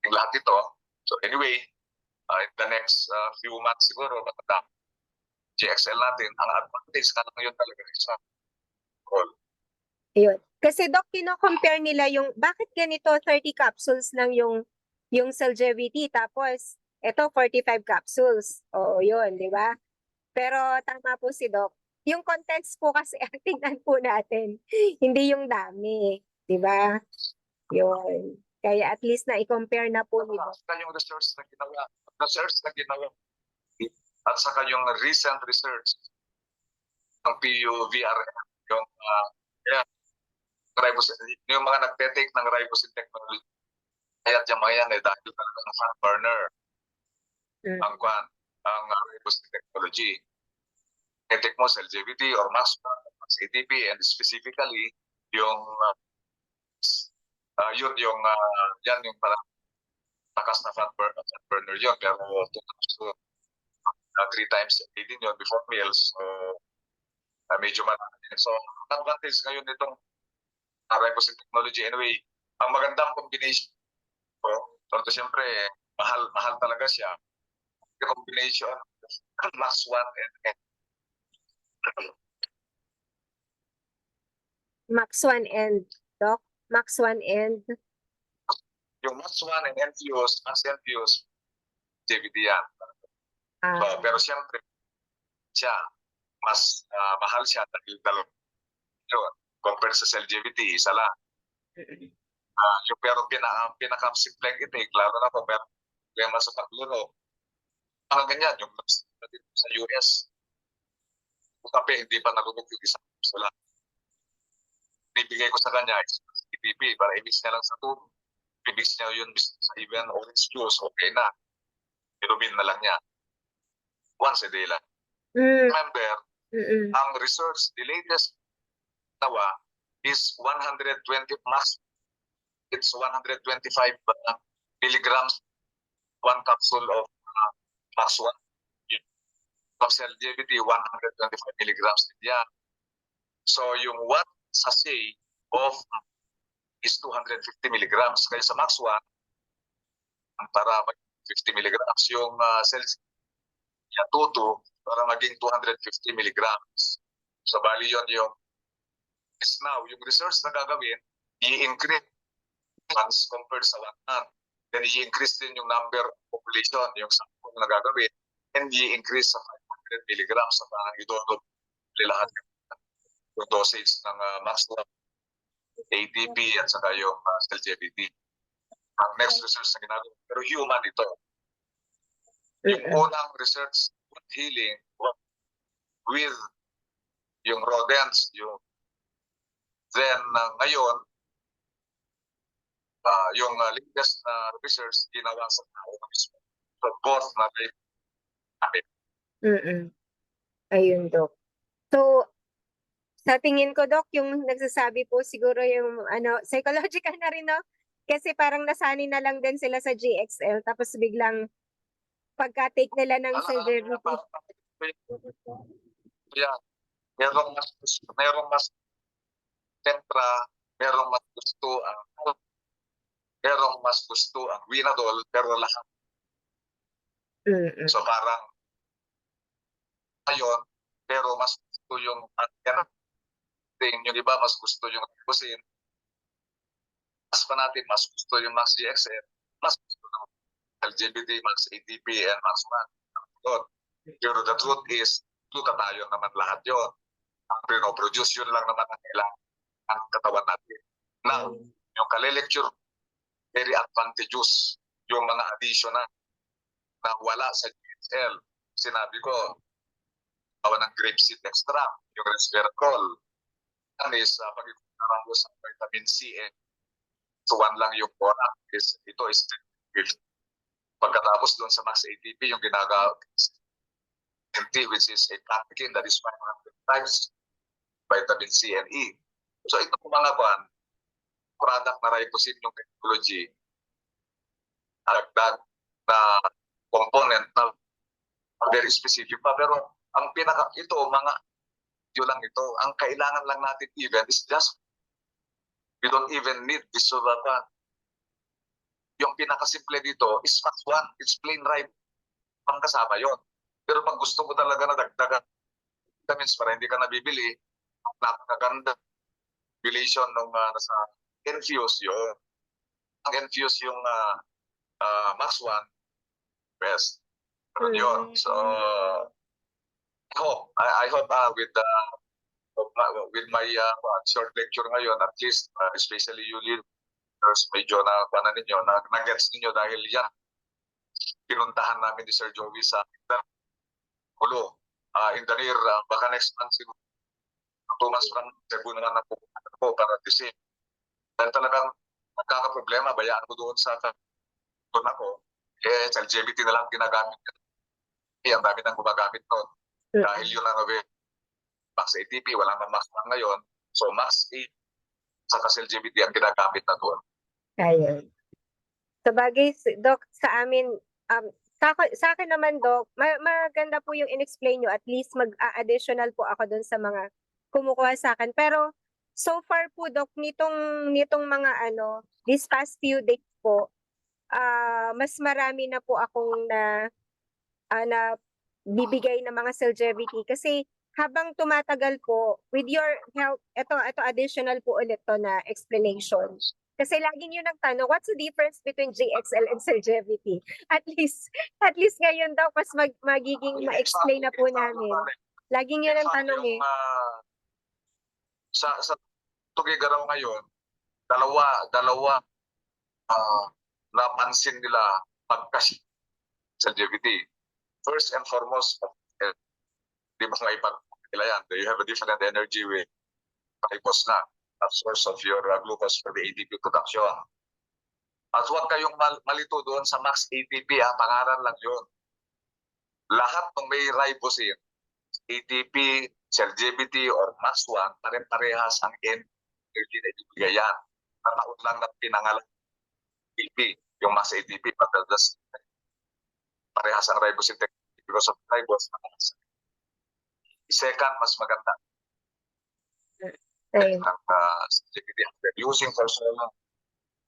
yung lahat ito. So anyway, in the next few months siguro, matanda GXL natin, ang advantage ka lang yun talaga sa call. Ayun. Kasi, Doc, kino-compare nila yung, bakit ganito 30 capsules lang yung Cell-GVT, tapos, ito 45 capsules. Oo, yun, di ba? Pero, tama po si Doc. Yung contents po kasi, ang tingnan po natin, hindi yung dami. Di ba? Yun. Kaya at least na i-compare na po ni Doc. Yung research na ginawa, at saka yung recent research ng PUVRM, yung mga nagte-take ng ribosyme technology, kaya yung mga yan dahil talagang fat burner. ang kwan, ang ribosome technology. Etek mo sa LGBT or MAX1, ATP, and specifically yung yan yung parang takas na fat burner yun, pero 3 times a day din yun before meals. So, medyo marami. So, advantage ngayon nitong ribosome technology. Anyway, ang magandang combination po, so, siyempre, mahal talaga siya. The combination of MAX1 and Max 1 and Doc? Max 1 and yung MAX1 and Enfuse, Max Enfuse, JVD yan. So, pero siyempre, siya, mas mahal siya dahil dalawa yun. Compared sa CellGVT, isa lang. Yung pero pinaka-simpleng intake, lalo na kung meron problema sa pagluro. Mga ganyan, yung sa US, yung kape, hindi pa nalunod yung isang sila. Bibigay ko sa kanya, EPP, para i-mix niya lang sa tubig. I-mix niya yun sa even orange juice, okay na. Inumin na lang niya. Once a day lang. Remember, ang research, the latest nawa is 120 max. It's 125 milligrams, one capsule of MAX1. Of CellGVT, 125 milligrams. Yeah. So yung one sachet of is 250 milligrams. Kaya sa MAX1, para mag 50 milligrams. Yung Tutu, para maging 250 milligrams. So bali yun yung is now, yung research na gagawin, i-increase once compared sa 1 month. Then i-increase din yung number of population, yung sample na gagawin, and i-increase sa 500 milligrams sa parang idodot lahat yung dosage ng MAX1, ATP, at saka yung CellGVT. Ang next research na ginagawa, pero human ito. Yung unang research with healing with yung rodents, yung then ngayon, yung latest na research ginawa sa tao mismo. So both na Ayun, Doc. So, sa tingin ko, Doc, yung nagsasabi po siguro yung psychological na rin, no? Kasi parang nasanay na lang din sila sa GXL, tapos biglang pagka-take nila ng CellGVT. Yeah. Merong mas Tempra, merong mas gusto ang Winadol, pero lahat. So parang ayun, pero mas gusto yung yung iba mas gusto yung Ribosin. Mas pa natin, mas gusto yung Max GXL, mas gusto ng LGBT, Max ATP, and Max 1. Pero the truth is, tuta tayo naman lahat yun. Ang pinoproduce, yun lang naman ang kailangan ng katawan natin. Now, yung kale-lecture, very advantageous yung mga additional na wala sa GXL. Sinabi ko, awan ng grapeseed extract, yung resveratrol. Yan is pag-ikutarang mo sa vitamin C. So, 1 lang yung product. Ito is 10. Pagkatapos doon sa Max ATP, yung ginagawa which is a catechin that is 500 times vitamin C and E. So ito po mga product na ribosin yung technology, agad na component na very specific pa. Pero ang yun lang ito. Ang kailangan lang natin even is just, we don't even need this so that yung pinakasimple dito is MAX1. It's plain ripe. Ang kasama yun. Pero pag gusto mo talaga na dagdagan vitamins para hindi ka nabibili, napakaganda relation nung nasa Enfuse yun. Ang Enfuse yung MAX1, best. Pero yun. So, I hope with my short lecture ngayon, at least, especially you leaders, medyo na ninyo, na-gets ninyo dahil yan, pinuntahan namin ni Sir Joey sa Ulo. In the near, baka next month, 2 months from Cebu naman ako para disip. Dahil talagang nagkakaproblema, bayaan ko doon sa doon ako. LGBT na lang ginagamit. Ang dami nang gumagamit nun. Dahil yun ang Max ATP, wala nang Max 1 ngayon. So Max 8 sa LGBT ang ginagamit na doon. Ayun. Sa bagay, Doc, sa amin, sa akin naman, Doc, maganda po yung in-explain nyo. At least mag-additional po ako dun sa mga kumukuha sa akin. Pero so far po, Doc, nitong mga this past few days po, mas marami na po akong na bibigay ng mga Celgevity. Kasi habang tumatagal po, with your help, ito additional po ulit to na explanation. Kasi lagi niyo nagtanong, what's the difference between GXL and Celgevity? At least ngayon daw, mas magiging ma-explain na po namin. Lagi niyo nang tanong eh. Sa Tugigaraw ngayon, dalawa napansin nila pagkasi Celgevity. First and foremost, di ba maipag nila yan? You have a different energy with ribose na. At source of your glucose for the ATP production. At huwag kayong malito doon sa max ATP, pangalan lang yun. Lahat ng may ribosine, ATP, Celgevity, or max 1, pare-parehas ang energy na ibigay yan. Nataon lang na pinangalan ATP, yung max ATP, pagdadas parehas ang ribosine technology because of ribose. Second, mas maganda. Using personal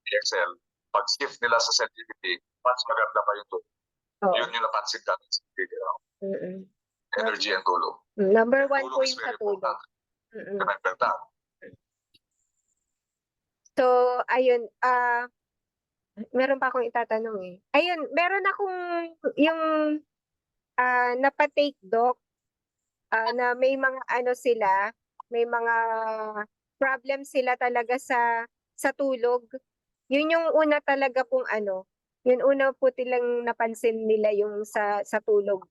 DXL, pag-shift nila sa Celgevity, mas maganda pa yung tulog. Yun yung napansin ka ng energy and tulog. Number 1 po is yung very sa tulog. important. Remember that. So, ayun, meron pa akong itatanong eh. Ayun, meron akong yung napatake, Doc, na may mga sila, may mga problem sila talaga sa tulog. Yun yung una talaga pong yun una po tilang napansin nila yung sa tulog.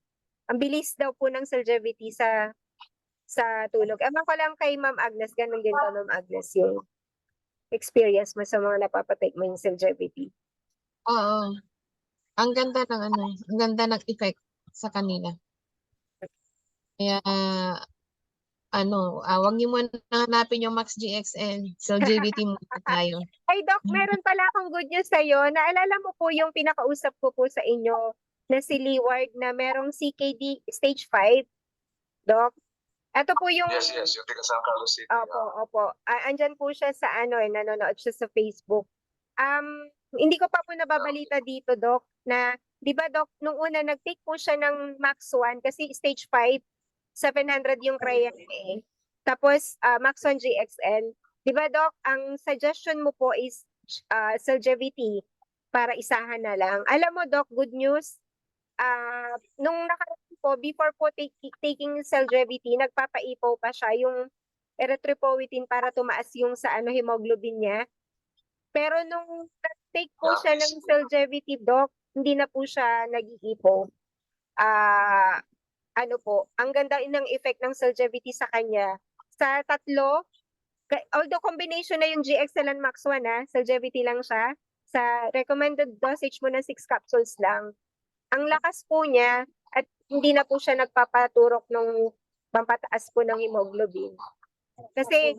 Ang bilis daw po ng Celgevity sa tulog. Ewan ko lang kay Ma'am Agnes, ganun din ba Ma'am Agnes yung experience mo sa mga napapatake mo yung Celgevity? Oo. Ang ganda ng ang ganda ng effect sa kanila. Kaya wag niyo muna hanapin yung Max GXL. Celgevity muna tayo. Ay, Doc, meron pala akong good news sa'yo. Naalala mo po yung pinakausap ko po sa inyo na si Leeward na merong CKD stage 5, Doc? Ito po yung... Yes, yung taga San Carlos City. Opo. Andyan po siya sa nanonood siya sa Facebook. Hindi ko pa po nababalita dito, Doc, na, di ba, Doc, nung una nag-take po siya ng Max 1 kasi stage 5, 700 yung creatinine. Tapos, Max 1 GXL. Di ba, Doc, ang suggestion mo po is Celgevity para isahan na lang. Alam mo, Doc, good news. Nung nakaraan po, before po taking Celgevity, nagpapaipaw pa siya yung erythropoietin para tumaas yung sa hemoglobin niya. Pero nung take po siya ng Celgevity, Doc, hindi na po siya nag-iipaw. Ang ganda ng effect ng Celgevity sa kanya. Sa tatlo, although combination na yung GXL and Max 1, Celgevity lang siya, sa recommended dosage mo ng 6 capsules lang. Ang lakas po niya at hindi na po siya nagpapaturok ng pampataas po ng hemoglobin. Kasi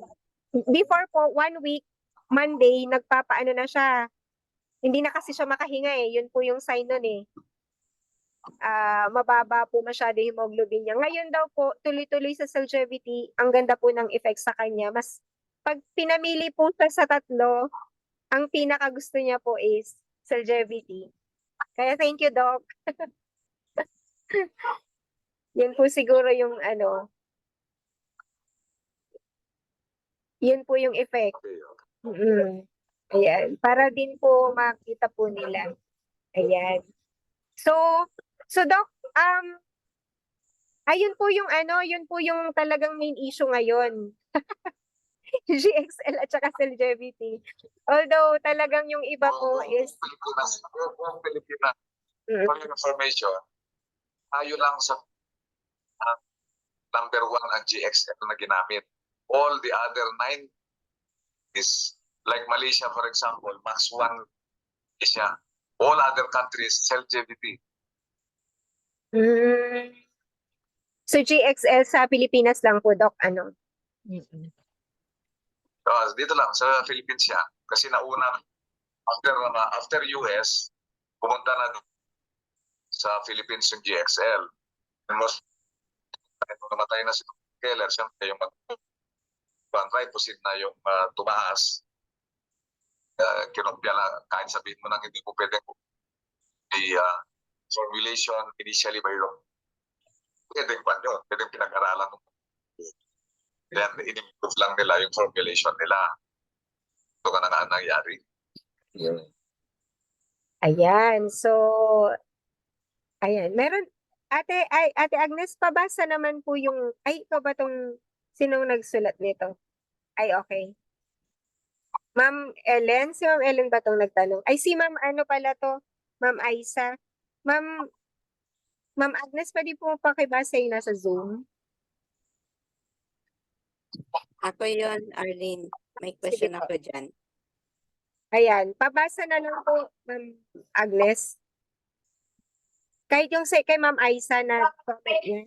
before po, 1 week, Monday, nagpapaano na siya. Hindi na kasi siya makahinga eh. Yun po yung sign nun eh. Mababa po masyado yung hemoglobin niya. Ngayon daw po, tuloy-tuloy sa Celgevity, ang ganda po ng effect sa kanya. Mas, pag pinamili po siya sa tatlo, ang pinakagusto niya po is Celgevity. Kaya thank you, Doc. Yun po siguro yung yun po yung effect. Ayan. Para din po makita po nila. Ayan. So Doc, ayun po yung yun po yung talagang main issue ngayon. GXL at saka Celgevity. Although talagang yung iba po is Pilipinas. For your information, tayo lang sa number 1 ang GXL na ginamit. All the other 9 is like Malaysia, for example, Max 1 is siya. All other countries sell JVT. Mm. So GXL sa Pilipinas lang po, Doc, ano? Mm-mm. Dito lang sa Philippines yan. Kasi nauna after US, pumunta na sa Philippines yung GXL. And most nung namatay na si Keller, siyempre yung triposid na yung tumaas. Kinopya lang, kahit sabihin mo nang hindi mo pwedeng formulation initially by yung pwedeng pa yun, pwedeng pinag-aralan. Then, in-improve lang nila yung formulation nila. Ito ka na nga nangyari. Ayan, so, ayan, meron, Ate Agnes, pabasa naman po yung, ikaw ba tong, sinong nagsulat nito? Ay, okay. Ma'am Ellen, si Ma'am Ellen ba tong nagtanong? Ay, si Ma'am ano pala to? Ma'am Aisa. Ma'am Agnes, pwede po pakibasa yung nasa Zoom? Ako yon, Arlene. May Sige question po. ako dyan. Ayan, pabasa na lang po, Ma'am Agnes. Kahit yung kay Ma'am Aisa na comment yan.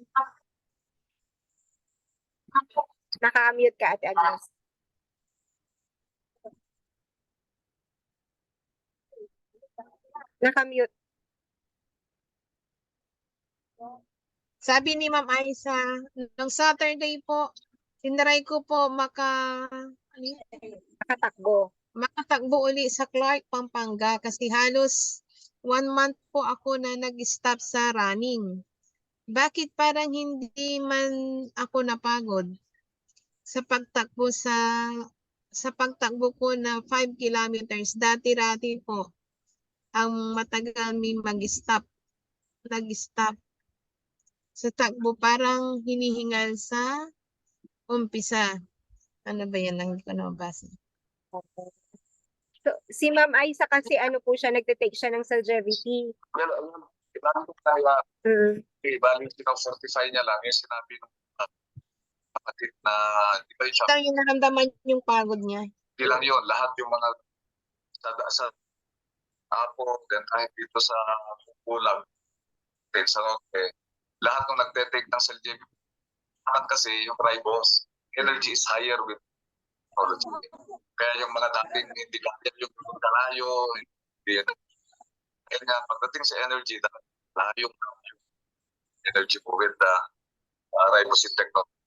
Naka-mute ka, Ate Agnes. Naka-mute. Sabi ni Ma'am Aisa, nung Saturday po, tinry ko po ano yun? Makatakbo uli sa Clark, Pampanga kasi halos 1 month po ako na nag-stop sa running. Bakit parang hindi man ako napagod sa pagtakbo sa pagtakbo ko na 5 kilometers, dati-rati po ang matagal may nag-stop sa takbo, parang hinihingal sa umpisa. Ano ba yan? Hindi ko nabasa. So, si Ma'am Aisa kasi ano po siya, nagte-take siya ng Celgevity. Well, kaya, Mm. bali fortify niya lang yung sinabi ng kapatid na, di ba siya, Ito yung naramdaman yung pagod niya. hindi lang yun, lahat yung mga sa Apo, then kahit dito sa Kulang, sa Norte, lahat ng nagte-take ng Celgevity, kasi yung ribose, energy is higher with technology. Kaya yung mga dating hindi kaya yung kalayo, hindi yan. Kaya nga, pagdating sa energy, layo yung energy po with the ribosid technology.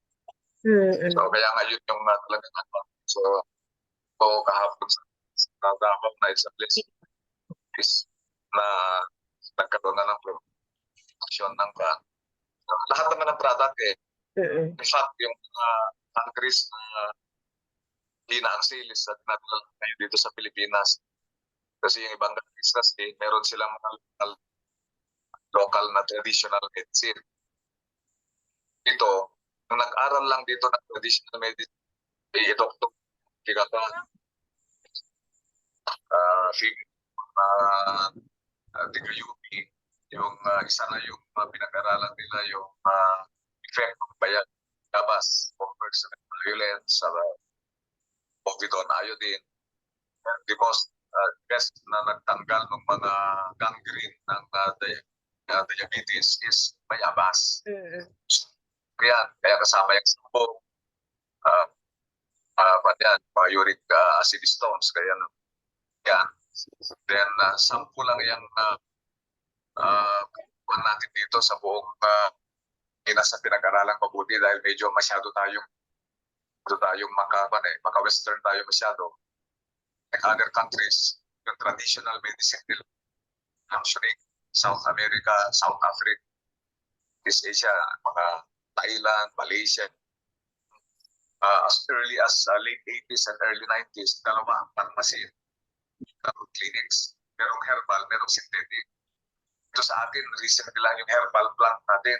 Mm-mm. So, kaya nga yun yung talagang so kahapon sa Davao na isa is na nagkaroon na ng production ng lahat naman ng product eh. Mm-mm. In fact, yung mga countries na hindi na ang sales at nadala ngayon dito sa Pilipinas. Kasi yung ibang countries kasi meron silang mga local na traditional medicine. Dito, nung nag-aral lang dito ng traditional medicine, doktor, kigata, TGUP, yung isa na yung pinag-aralan nila yung effect ng bayan, labas, personal violence, COVID on iodine. The most best na nagtanggal ng mga gangrene ng diabetes is bayabas. Mm-mm. Kaya kasama yung sabog, mga uric acid stones, kaya yan. Then, sampu lang yung natin dito sa buong nasa pinag-aralang mabuti dahil medyo masyado tayong maka-western tayo masyado. Like other countries, yung traditional medicine nila, functioning, South America, South Africa, East Asia, mga Thailand, Malaysia, as early as late 80s and early 90s, dalawang pharmacy, clinics, merong herbal, merong synthetic. Ito sa atin, recently lang yung herbal plant natin.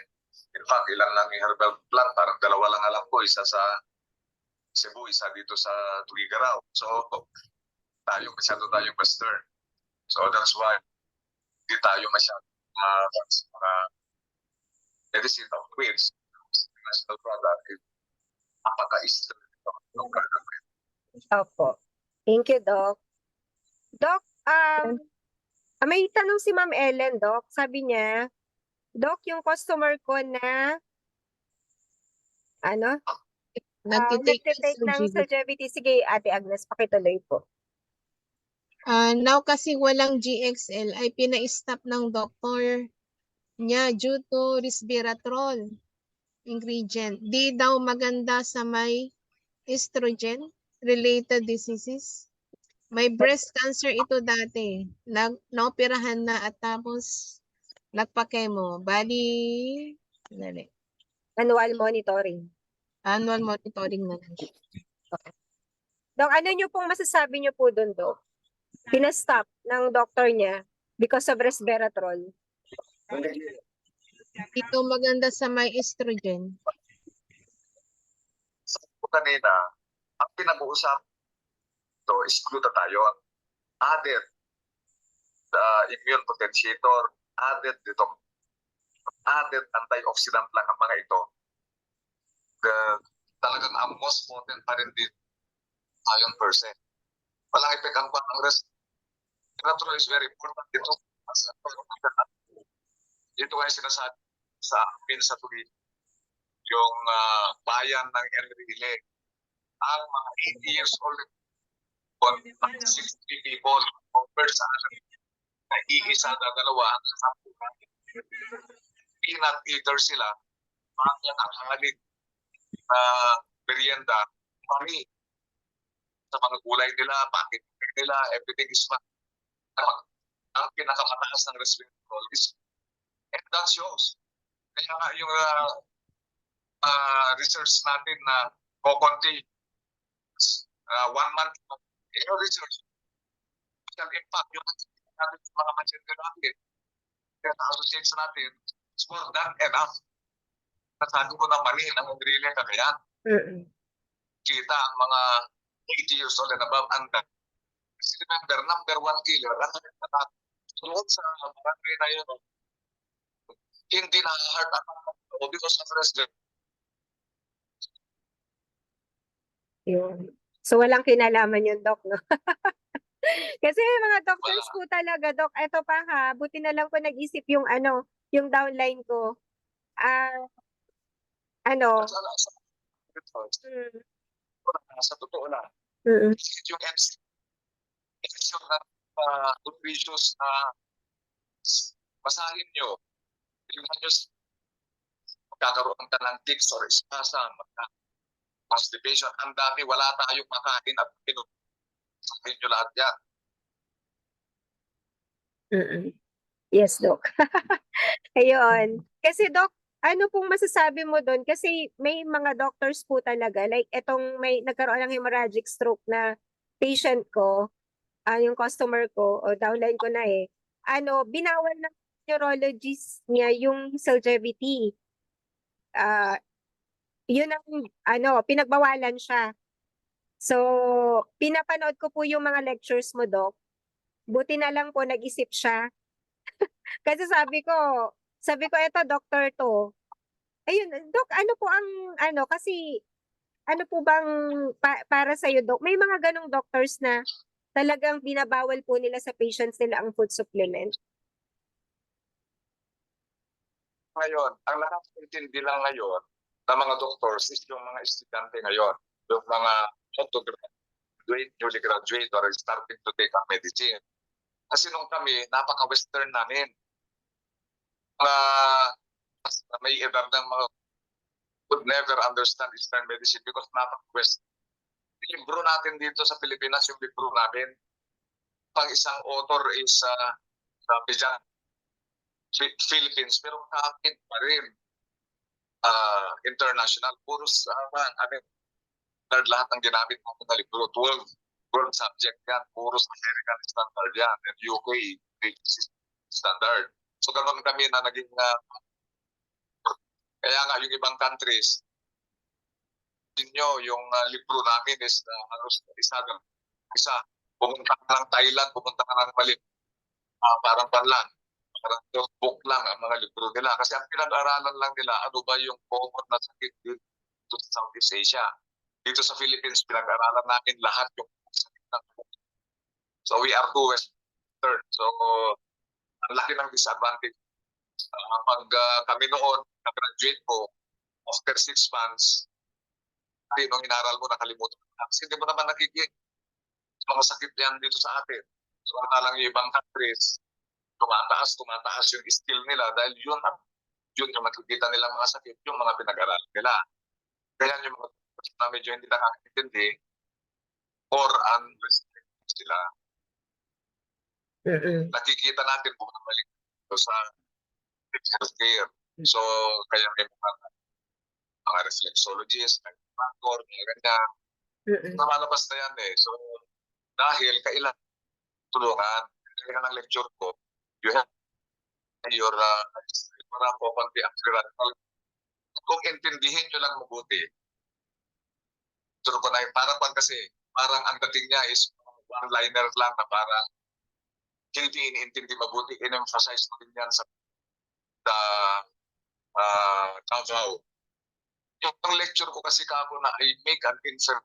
In fact, ilan lang yung herbal plant, parang dalawa lang alam ko, isa sa Cebu, isa dito sa Tuguegarao. So, masyado tayong western. So, that's why hindi tayo masyado mga medicine of which national product is napaka-eastern ng product. Opo. Thank you, Doc. Doc, May tanong si Ma'am Ellen, Doc. Sabi niya, Doc, yung customer ko na, ano, Nagtitake nagtitake ng ng GBT. Soljevity. Sige, Ate Agnes, pakituloy po. Now kasi walang GXL ay pina-stop ng doktor niya due to resveratrol ingredient. Di daw maganda sa may estrogen related diseases. May breast cancer ito dati. Naoperahan na at tapos nagpa-chemo. Bali, dali, Annual monitoring. annual monitoring na lang siya. Doc, ano niyo pong masasabi niyo po doon, Doc? Pinastop ng doctor niya because of resveratrol. Ito maganda sa may estrogen. Sabi ko kanina, ang pinag-uusap ito is glutathione. Added immune potentiator, added dito, added antioxidant lang ang mga ito. Talagang ang most potent pa rin din iron percent. Walang effect ang resveratrol is very important dito. Ito ay sinasabi sa amin sa tuwid yung bayan ng Enrile. Ang mga 80 years old 60 people compared sa na iisa na dalawa peanut eater sila, mga nakakalig na merienda, mami sa mga gulay nila, bakit nila, everything is fine. Ang pinakamataas ng resveratrol is, and that shows. Kaya nga yung research natin na kukunti 1 month yung research social impact yung natin sa mga pasyente natin kaya associates natin is more than enough. Nasabi ko na mali ng really kakayan. Kita ang mga 80 years old and above ang kasi remember, number 1 killer ang sunod sa barangay na yun hindi na heart attack because of resveratrol. Yun. So, walang kinalaman yung Doc, no? Kasi may mga doctors po talaga, Doc. Eto pa ha, buti na lang po nag-isip yung yung downline ko. Sa totoo lang, Mm. yung MC, is yung nutritious na basahin nyo, tingnan nyo magkakaroon ka ng tics or spasm, constipation, ang dami, wala tayong makain at pinusahin nyo lahat yan. Yes, Doc. Ayun. Kasi, Doc, ano pong masasabi mo doon? Kasi may mga doctors po talaga, like etong may nagkaroon ng hemorrhagic stroke na patient ko, yung customer ko, o downline ko na binawal ng neurologist niya yung Soljevity. Yun ang, pinagbawalan siya. So, pinapanood ko po yung mga lectures mo, Doc. Buti na lang po nag-isip siya. Kasi sabi ko, eto, doctor to. Ayun, Doc, ano po ang, kasi, ano po bang, para sa'yo, Doc? May mga ganong doctors na talagang binabawal po nila sa patients nila ang food supplement. Ngayon, ang nakakaintindi lang ngayon ng mga doctors is yung mga estudyante ngayon, yung mga graduate, newly graduate, or starting to take up medicine. Kasi nung kami, napaka-western namin. May edad ng mga would never understand Eastern medicine because napaka-western. Yung libro natin dito sa Pilipinas, yung libro namin, pang isang author is sa Philippines, pero kapit pa rin international. Puros, lahat ng ginamit natin na libro, 12 world subject yan, puros American standard yan, and UK standard. So ganoon kami na naging, kaya nga yung ibang countries, yung libro namin is isa, pumunta ka ng Thailand, pumunta ka ng Bali, parang panlan, parang book lang ang mga libro nila. Kasi ang pinag-aralan lang nila, ano ba yung common na sakit dito sa Southeast Asia. Dito sa Philippines, pinag-aralan namin lahat yung sakit ng. So we are too western. So ang laki ng disadvantage. Pag kami noon, na-graduate ko, after 6 months, nung inaral mo, nakalimutan mo na. Kasi hindi mo naman nakikita mga sakit yan dito sa atin. So, lang yung ibang countries, tumataas yung skill nila dahil yun yung nakikita nilang mga sakit, yung mga pinag-aralan nila. Kaya yung mga na medyo hindi nakakaintindi or unrestricted sila. Nakikita natin bumabalik sa healthcare. So, kaya may mga reflexologists, mga ganyan. Namalabas na yan eh. So, dahil kailangan tulungan. Kaya ng lecture ko, you have your para po konti ang radical. Kung intindihin nyo lang mabuti, ko na parang ang dating niya is one-liner lang na parang hindi iniintindi mabuti. In-emphasize ko din yan sa Davao. Yung lecture ko kasi kako na I make an insert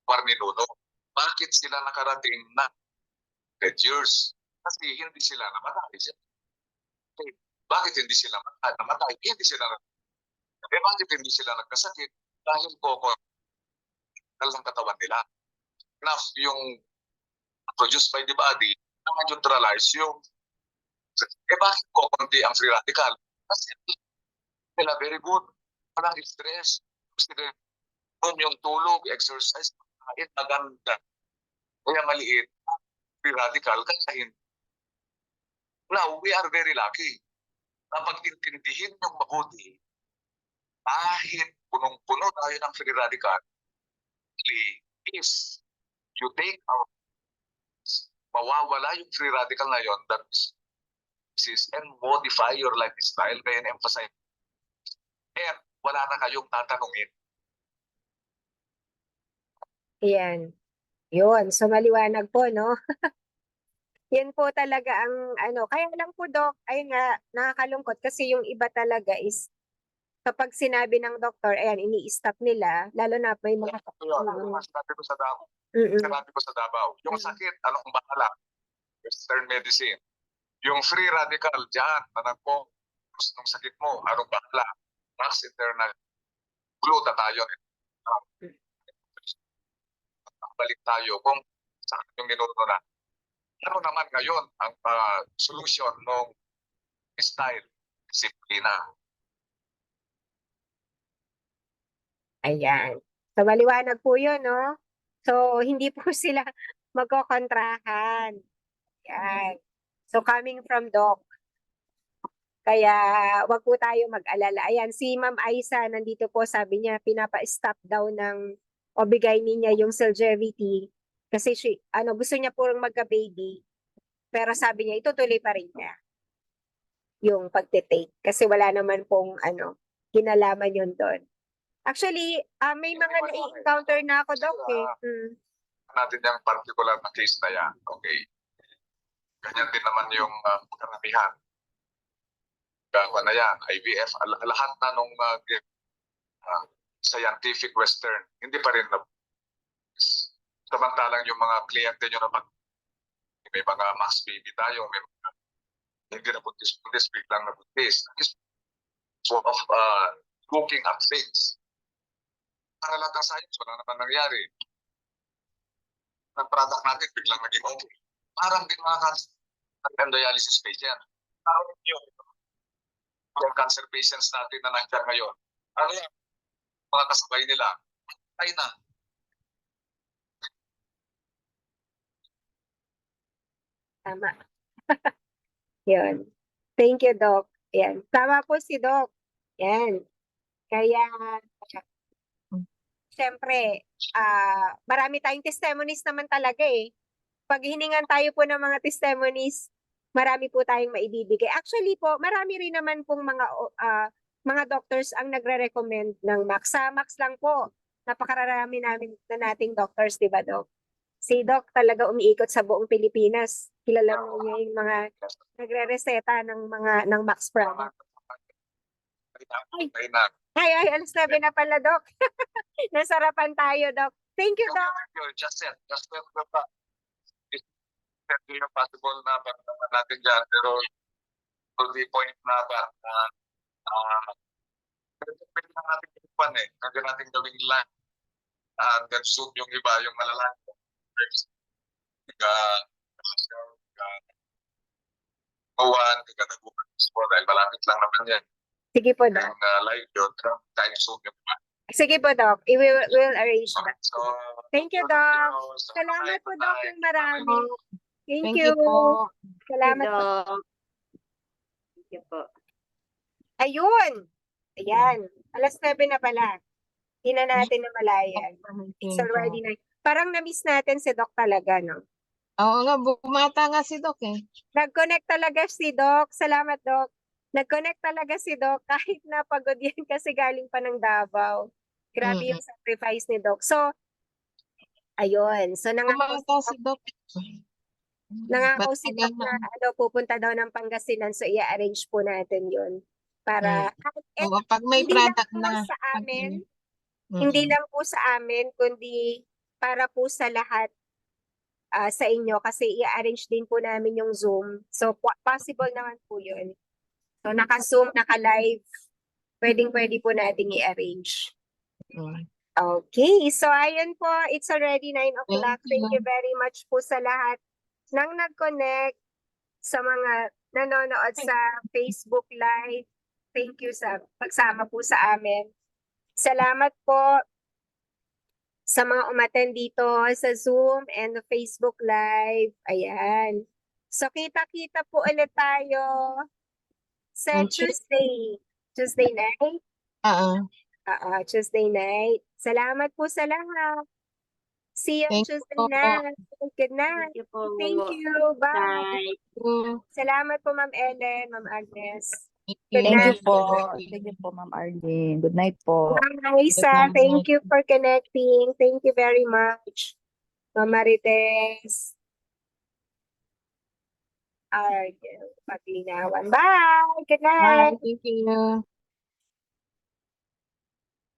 par minuto. Bakit sila nakarating na 10 years? Kasi hindi sila namatay. Okay. Bakit hindi sila namatay? Hindi sila bakit hindi sila nagkasakit? Dahil ng katawan nila. Enough yung produced by the body na neutralize yung bakit konti ang free radical? Kasi sila very good. Walang stress. Kasi yung tulog, exercise, kahit maganda. Kaya maliit, free radical, kaya hindi. Now, we are very lucky na pag-intindihin yung mabuti, kahit punong-puno tayo ng free radical, is you take out, mawawala yung free radical na yon, that is and modify your lifestyle, kaya na-emphasize. And wala na kayong tatanungin. Ayan. Yun. So, maliwanag po, no? Yan po talaga ang kaya lang po, Doc, ay nga, nakakalungkot kasi yung iba talaga is kapag sinabi ng doktor, ayan, ini-stop nila, lalo na may mga Sinabi ko sa Davao. Yung Mm. sakit, anong bahala? Western medicine. Yung free radical dyan, na nag-focus ng sakit mo, anong bahala? Max internal. Gluta tayo. Balik tayo kung saan yung minuto na. Ano naman ngayon ang solution ng style? Disiplina. Ayan. So, maliwanag po yun, no? So, hindi po sila magkokontrahan. Ayan. So, coming from Doc. Kaya, wag po tayo mag-alala. Ayan, si Ma'am Aisa, nandito po, sabi niya, pinapa-stop daw ng o bigay niya yung Celgevity kasi gusto niya purong magka-baby. Pero sabi niya, itutuloy pa rin niya yung pagtitake kasi wala naman pong kinalaman yun doon. Actually, may mga na-encounter na ako, Doc, eh. Natin yung particular na case na yan. Okay. Ganyan din naman yung karamihan. Kaya na yan, IVF, lahat na nung scientific western, hindi pa rin na samantalang yung mga kliyente nyo naman, may mga mass baby tayo, may mga hindi na buntis, biglang na buntis. It's sort of looking at things. Para lahat ng science, wala naman nangyari. Ang product natin, biglang naging okay. Parang din mga dialysis patient. Parang yun. Yung cancer patients natin na nandiyan ngayon. Ano yan? Mga kasabay nila. Ay na. Tama. Yun. Thank you, Doc. Yan. Tama po si Doc. Yan. Kaya, syempre, marami tayong testimonies naman talaga eh. Pag hiningan tayo po ng mga testimonies, marami po tayong maibibigay. Actually po, marami rin naman pong mga doctors ang nagre-recommend ng Max. Sa Max lang po, napakarami nating doctors, di ba, Doc? Si Doc talaga umiikot sa buong Pilipinas. Kilala mo niya yung mga nagre-reseta ng Max product. Ay, alas 9 na pala, Doc. Nasarapan tayo, Doc. Thank you, Doc. Just ito yung possible na pagkaman natin dyan, pero to the point na ba, pwede na natin ipan pwede natin gawing lang, then zoom yung iba, yung malalaki. Kawan, kaganagunan po, dahil malapit lang naman yan. Sige po, Doc. Yung live yun, tayo zoom yung iba. Sige po, Doc. We'll arrange Okay, that. so, Thank you, Doc. Salamat po, Doc, ng marami. Thank you. po. Salamat po. Doc. Thank you po. Ayun. Ayan. Alas 9 na pala. Hindi na natin namalayan. It's already 9. Parang na-miss natin si Doc talaga, no? Oo nga, bumata nga si Doc eh. Nag-connect talaga si Doc. Salamat, Doc. Nag-connect talaga si Doc kahit napagod yan kasi galing pa ng Davao. Grabe yung sacrifice ni Doc. So, ayun. So, Bumata si Doc. nangako si Doc Ba't na pupunta daw ng Pangasinan. So, i-arrange po natin yun. Para, at Oo, pag may hindi lang product po na. sa amin, Mm. hindi lang po sa amin, kundi para po sa lahat sa inyo kasi i-arrange din po namin yung Zoom. So, possible naman po yun. So, naka-Zoom, naka-live, pwedeng-pwede po natin i-arrange. Mm. Okay, so ayun po, it's already 9 o'clock. Thank Thank you very much po sa lahat nang nag-connect, sa mga nanonood sa Facebook Live. Thank you sa pagsama po sa amin. Salamat po sa mga umattend dito sa Zoom and the Facebook Live. Ayan. So, kita-kita po ulit tayo sa Okay. Tuesday night. Oo. Tuesday night. Salamat po sa lahat. See you on Thank you Tuesday po. night. Good night. Thank you po. Thank you. Bye. Bye. Salamat po, Ma'am Ellen, Ma'am Agnes. Thank Thank you night. po. Thank you po, Ma'am Arlene. Good night po. Ma'am Aisa, Good thank night. you for connecting. Thank you very much. Ma'am Marites. Argel, paglinawan. Bye. Good night. Bye. Thank you.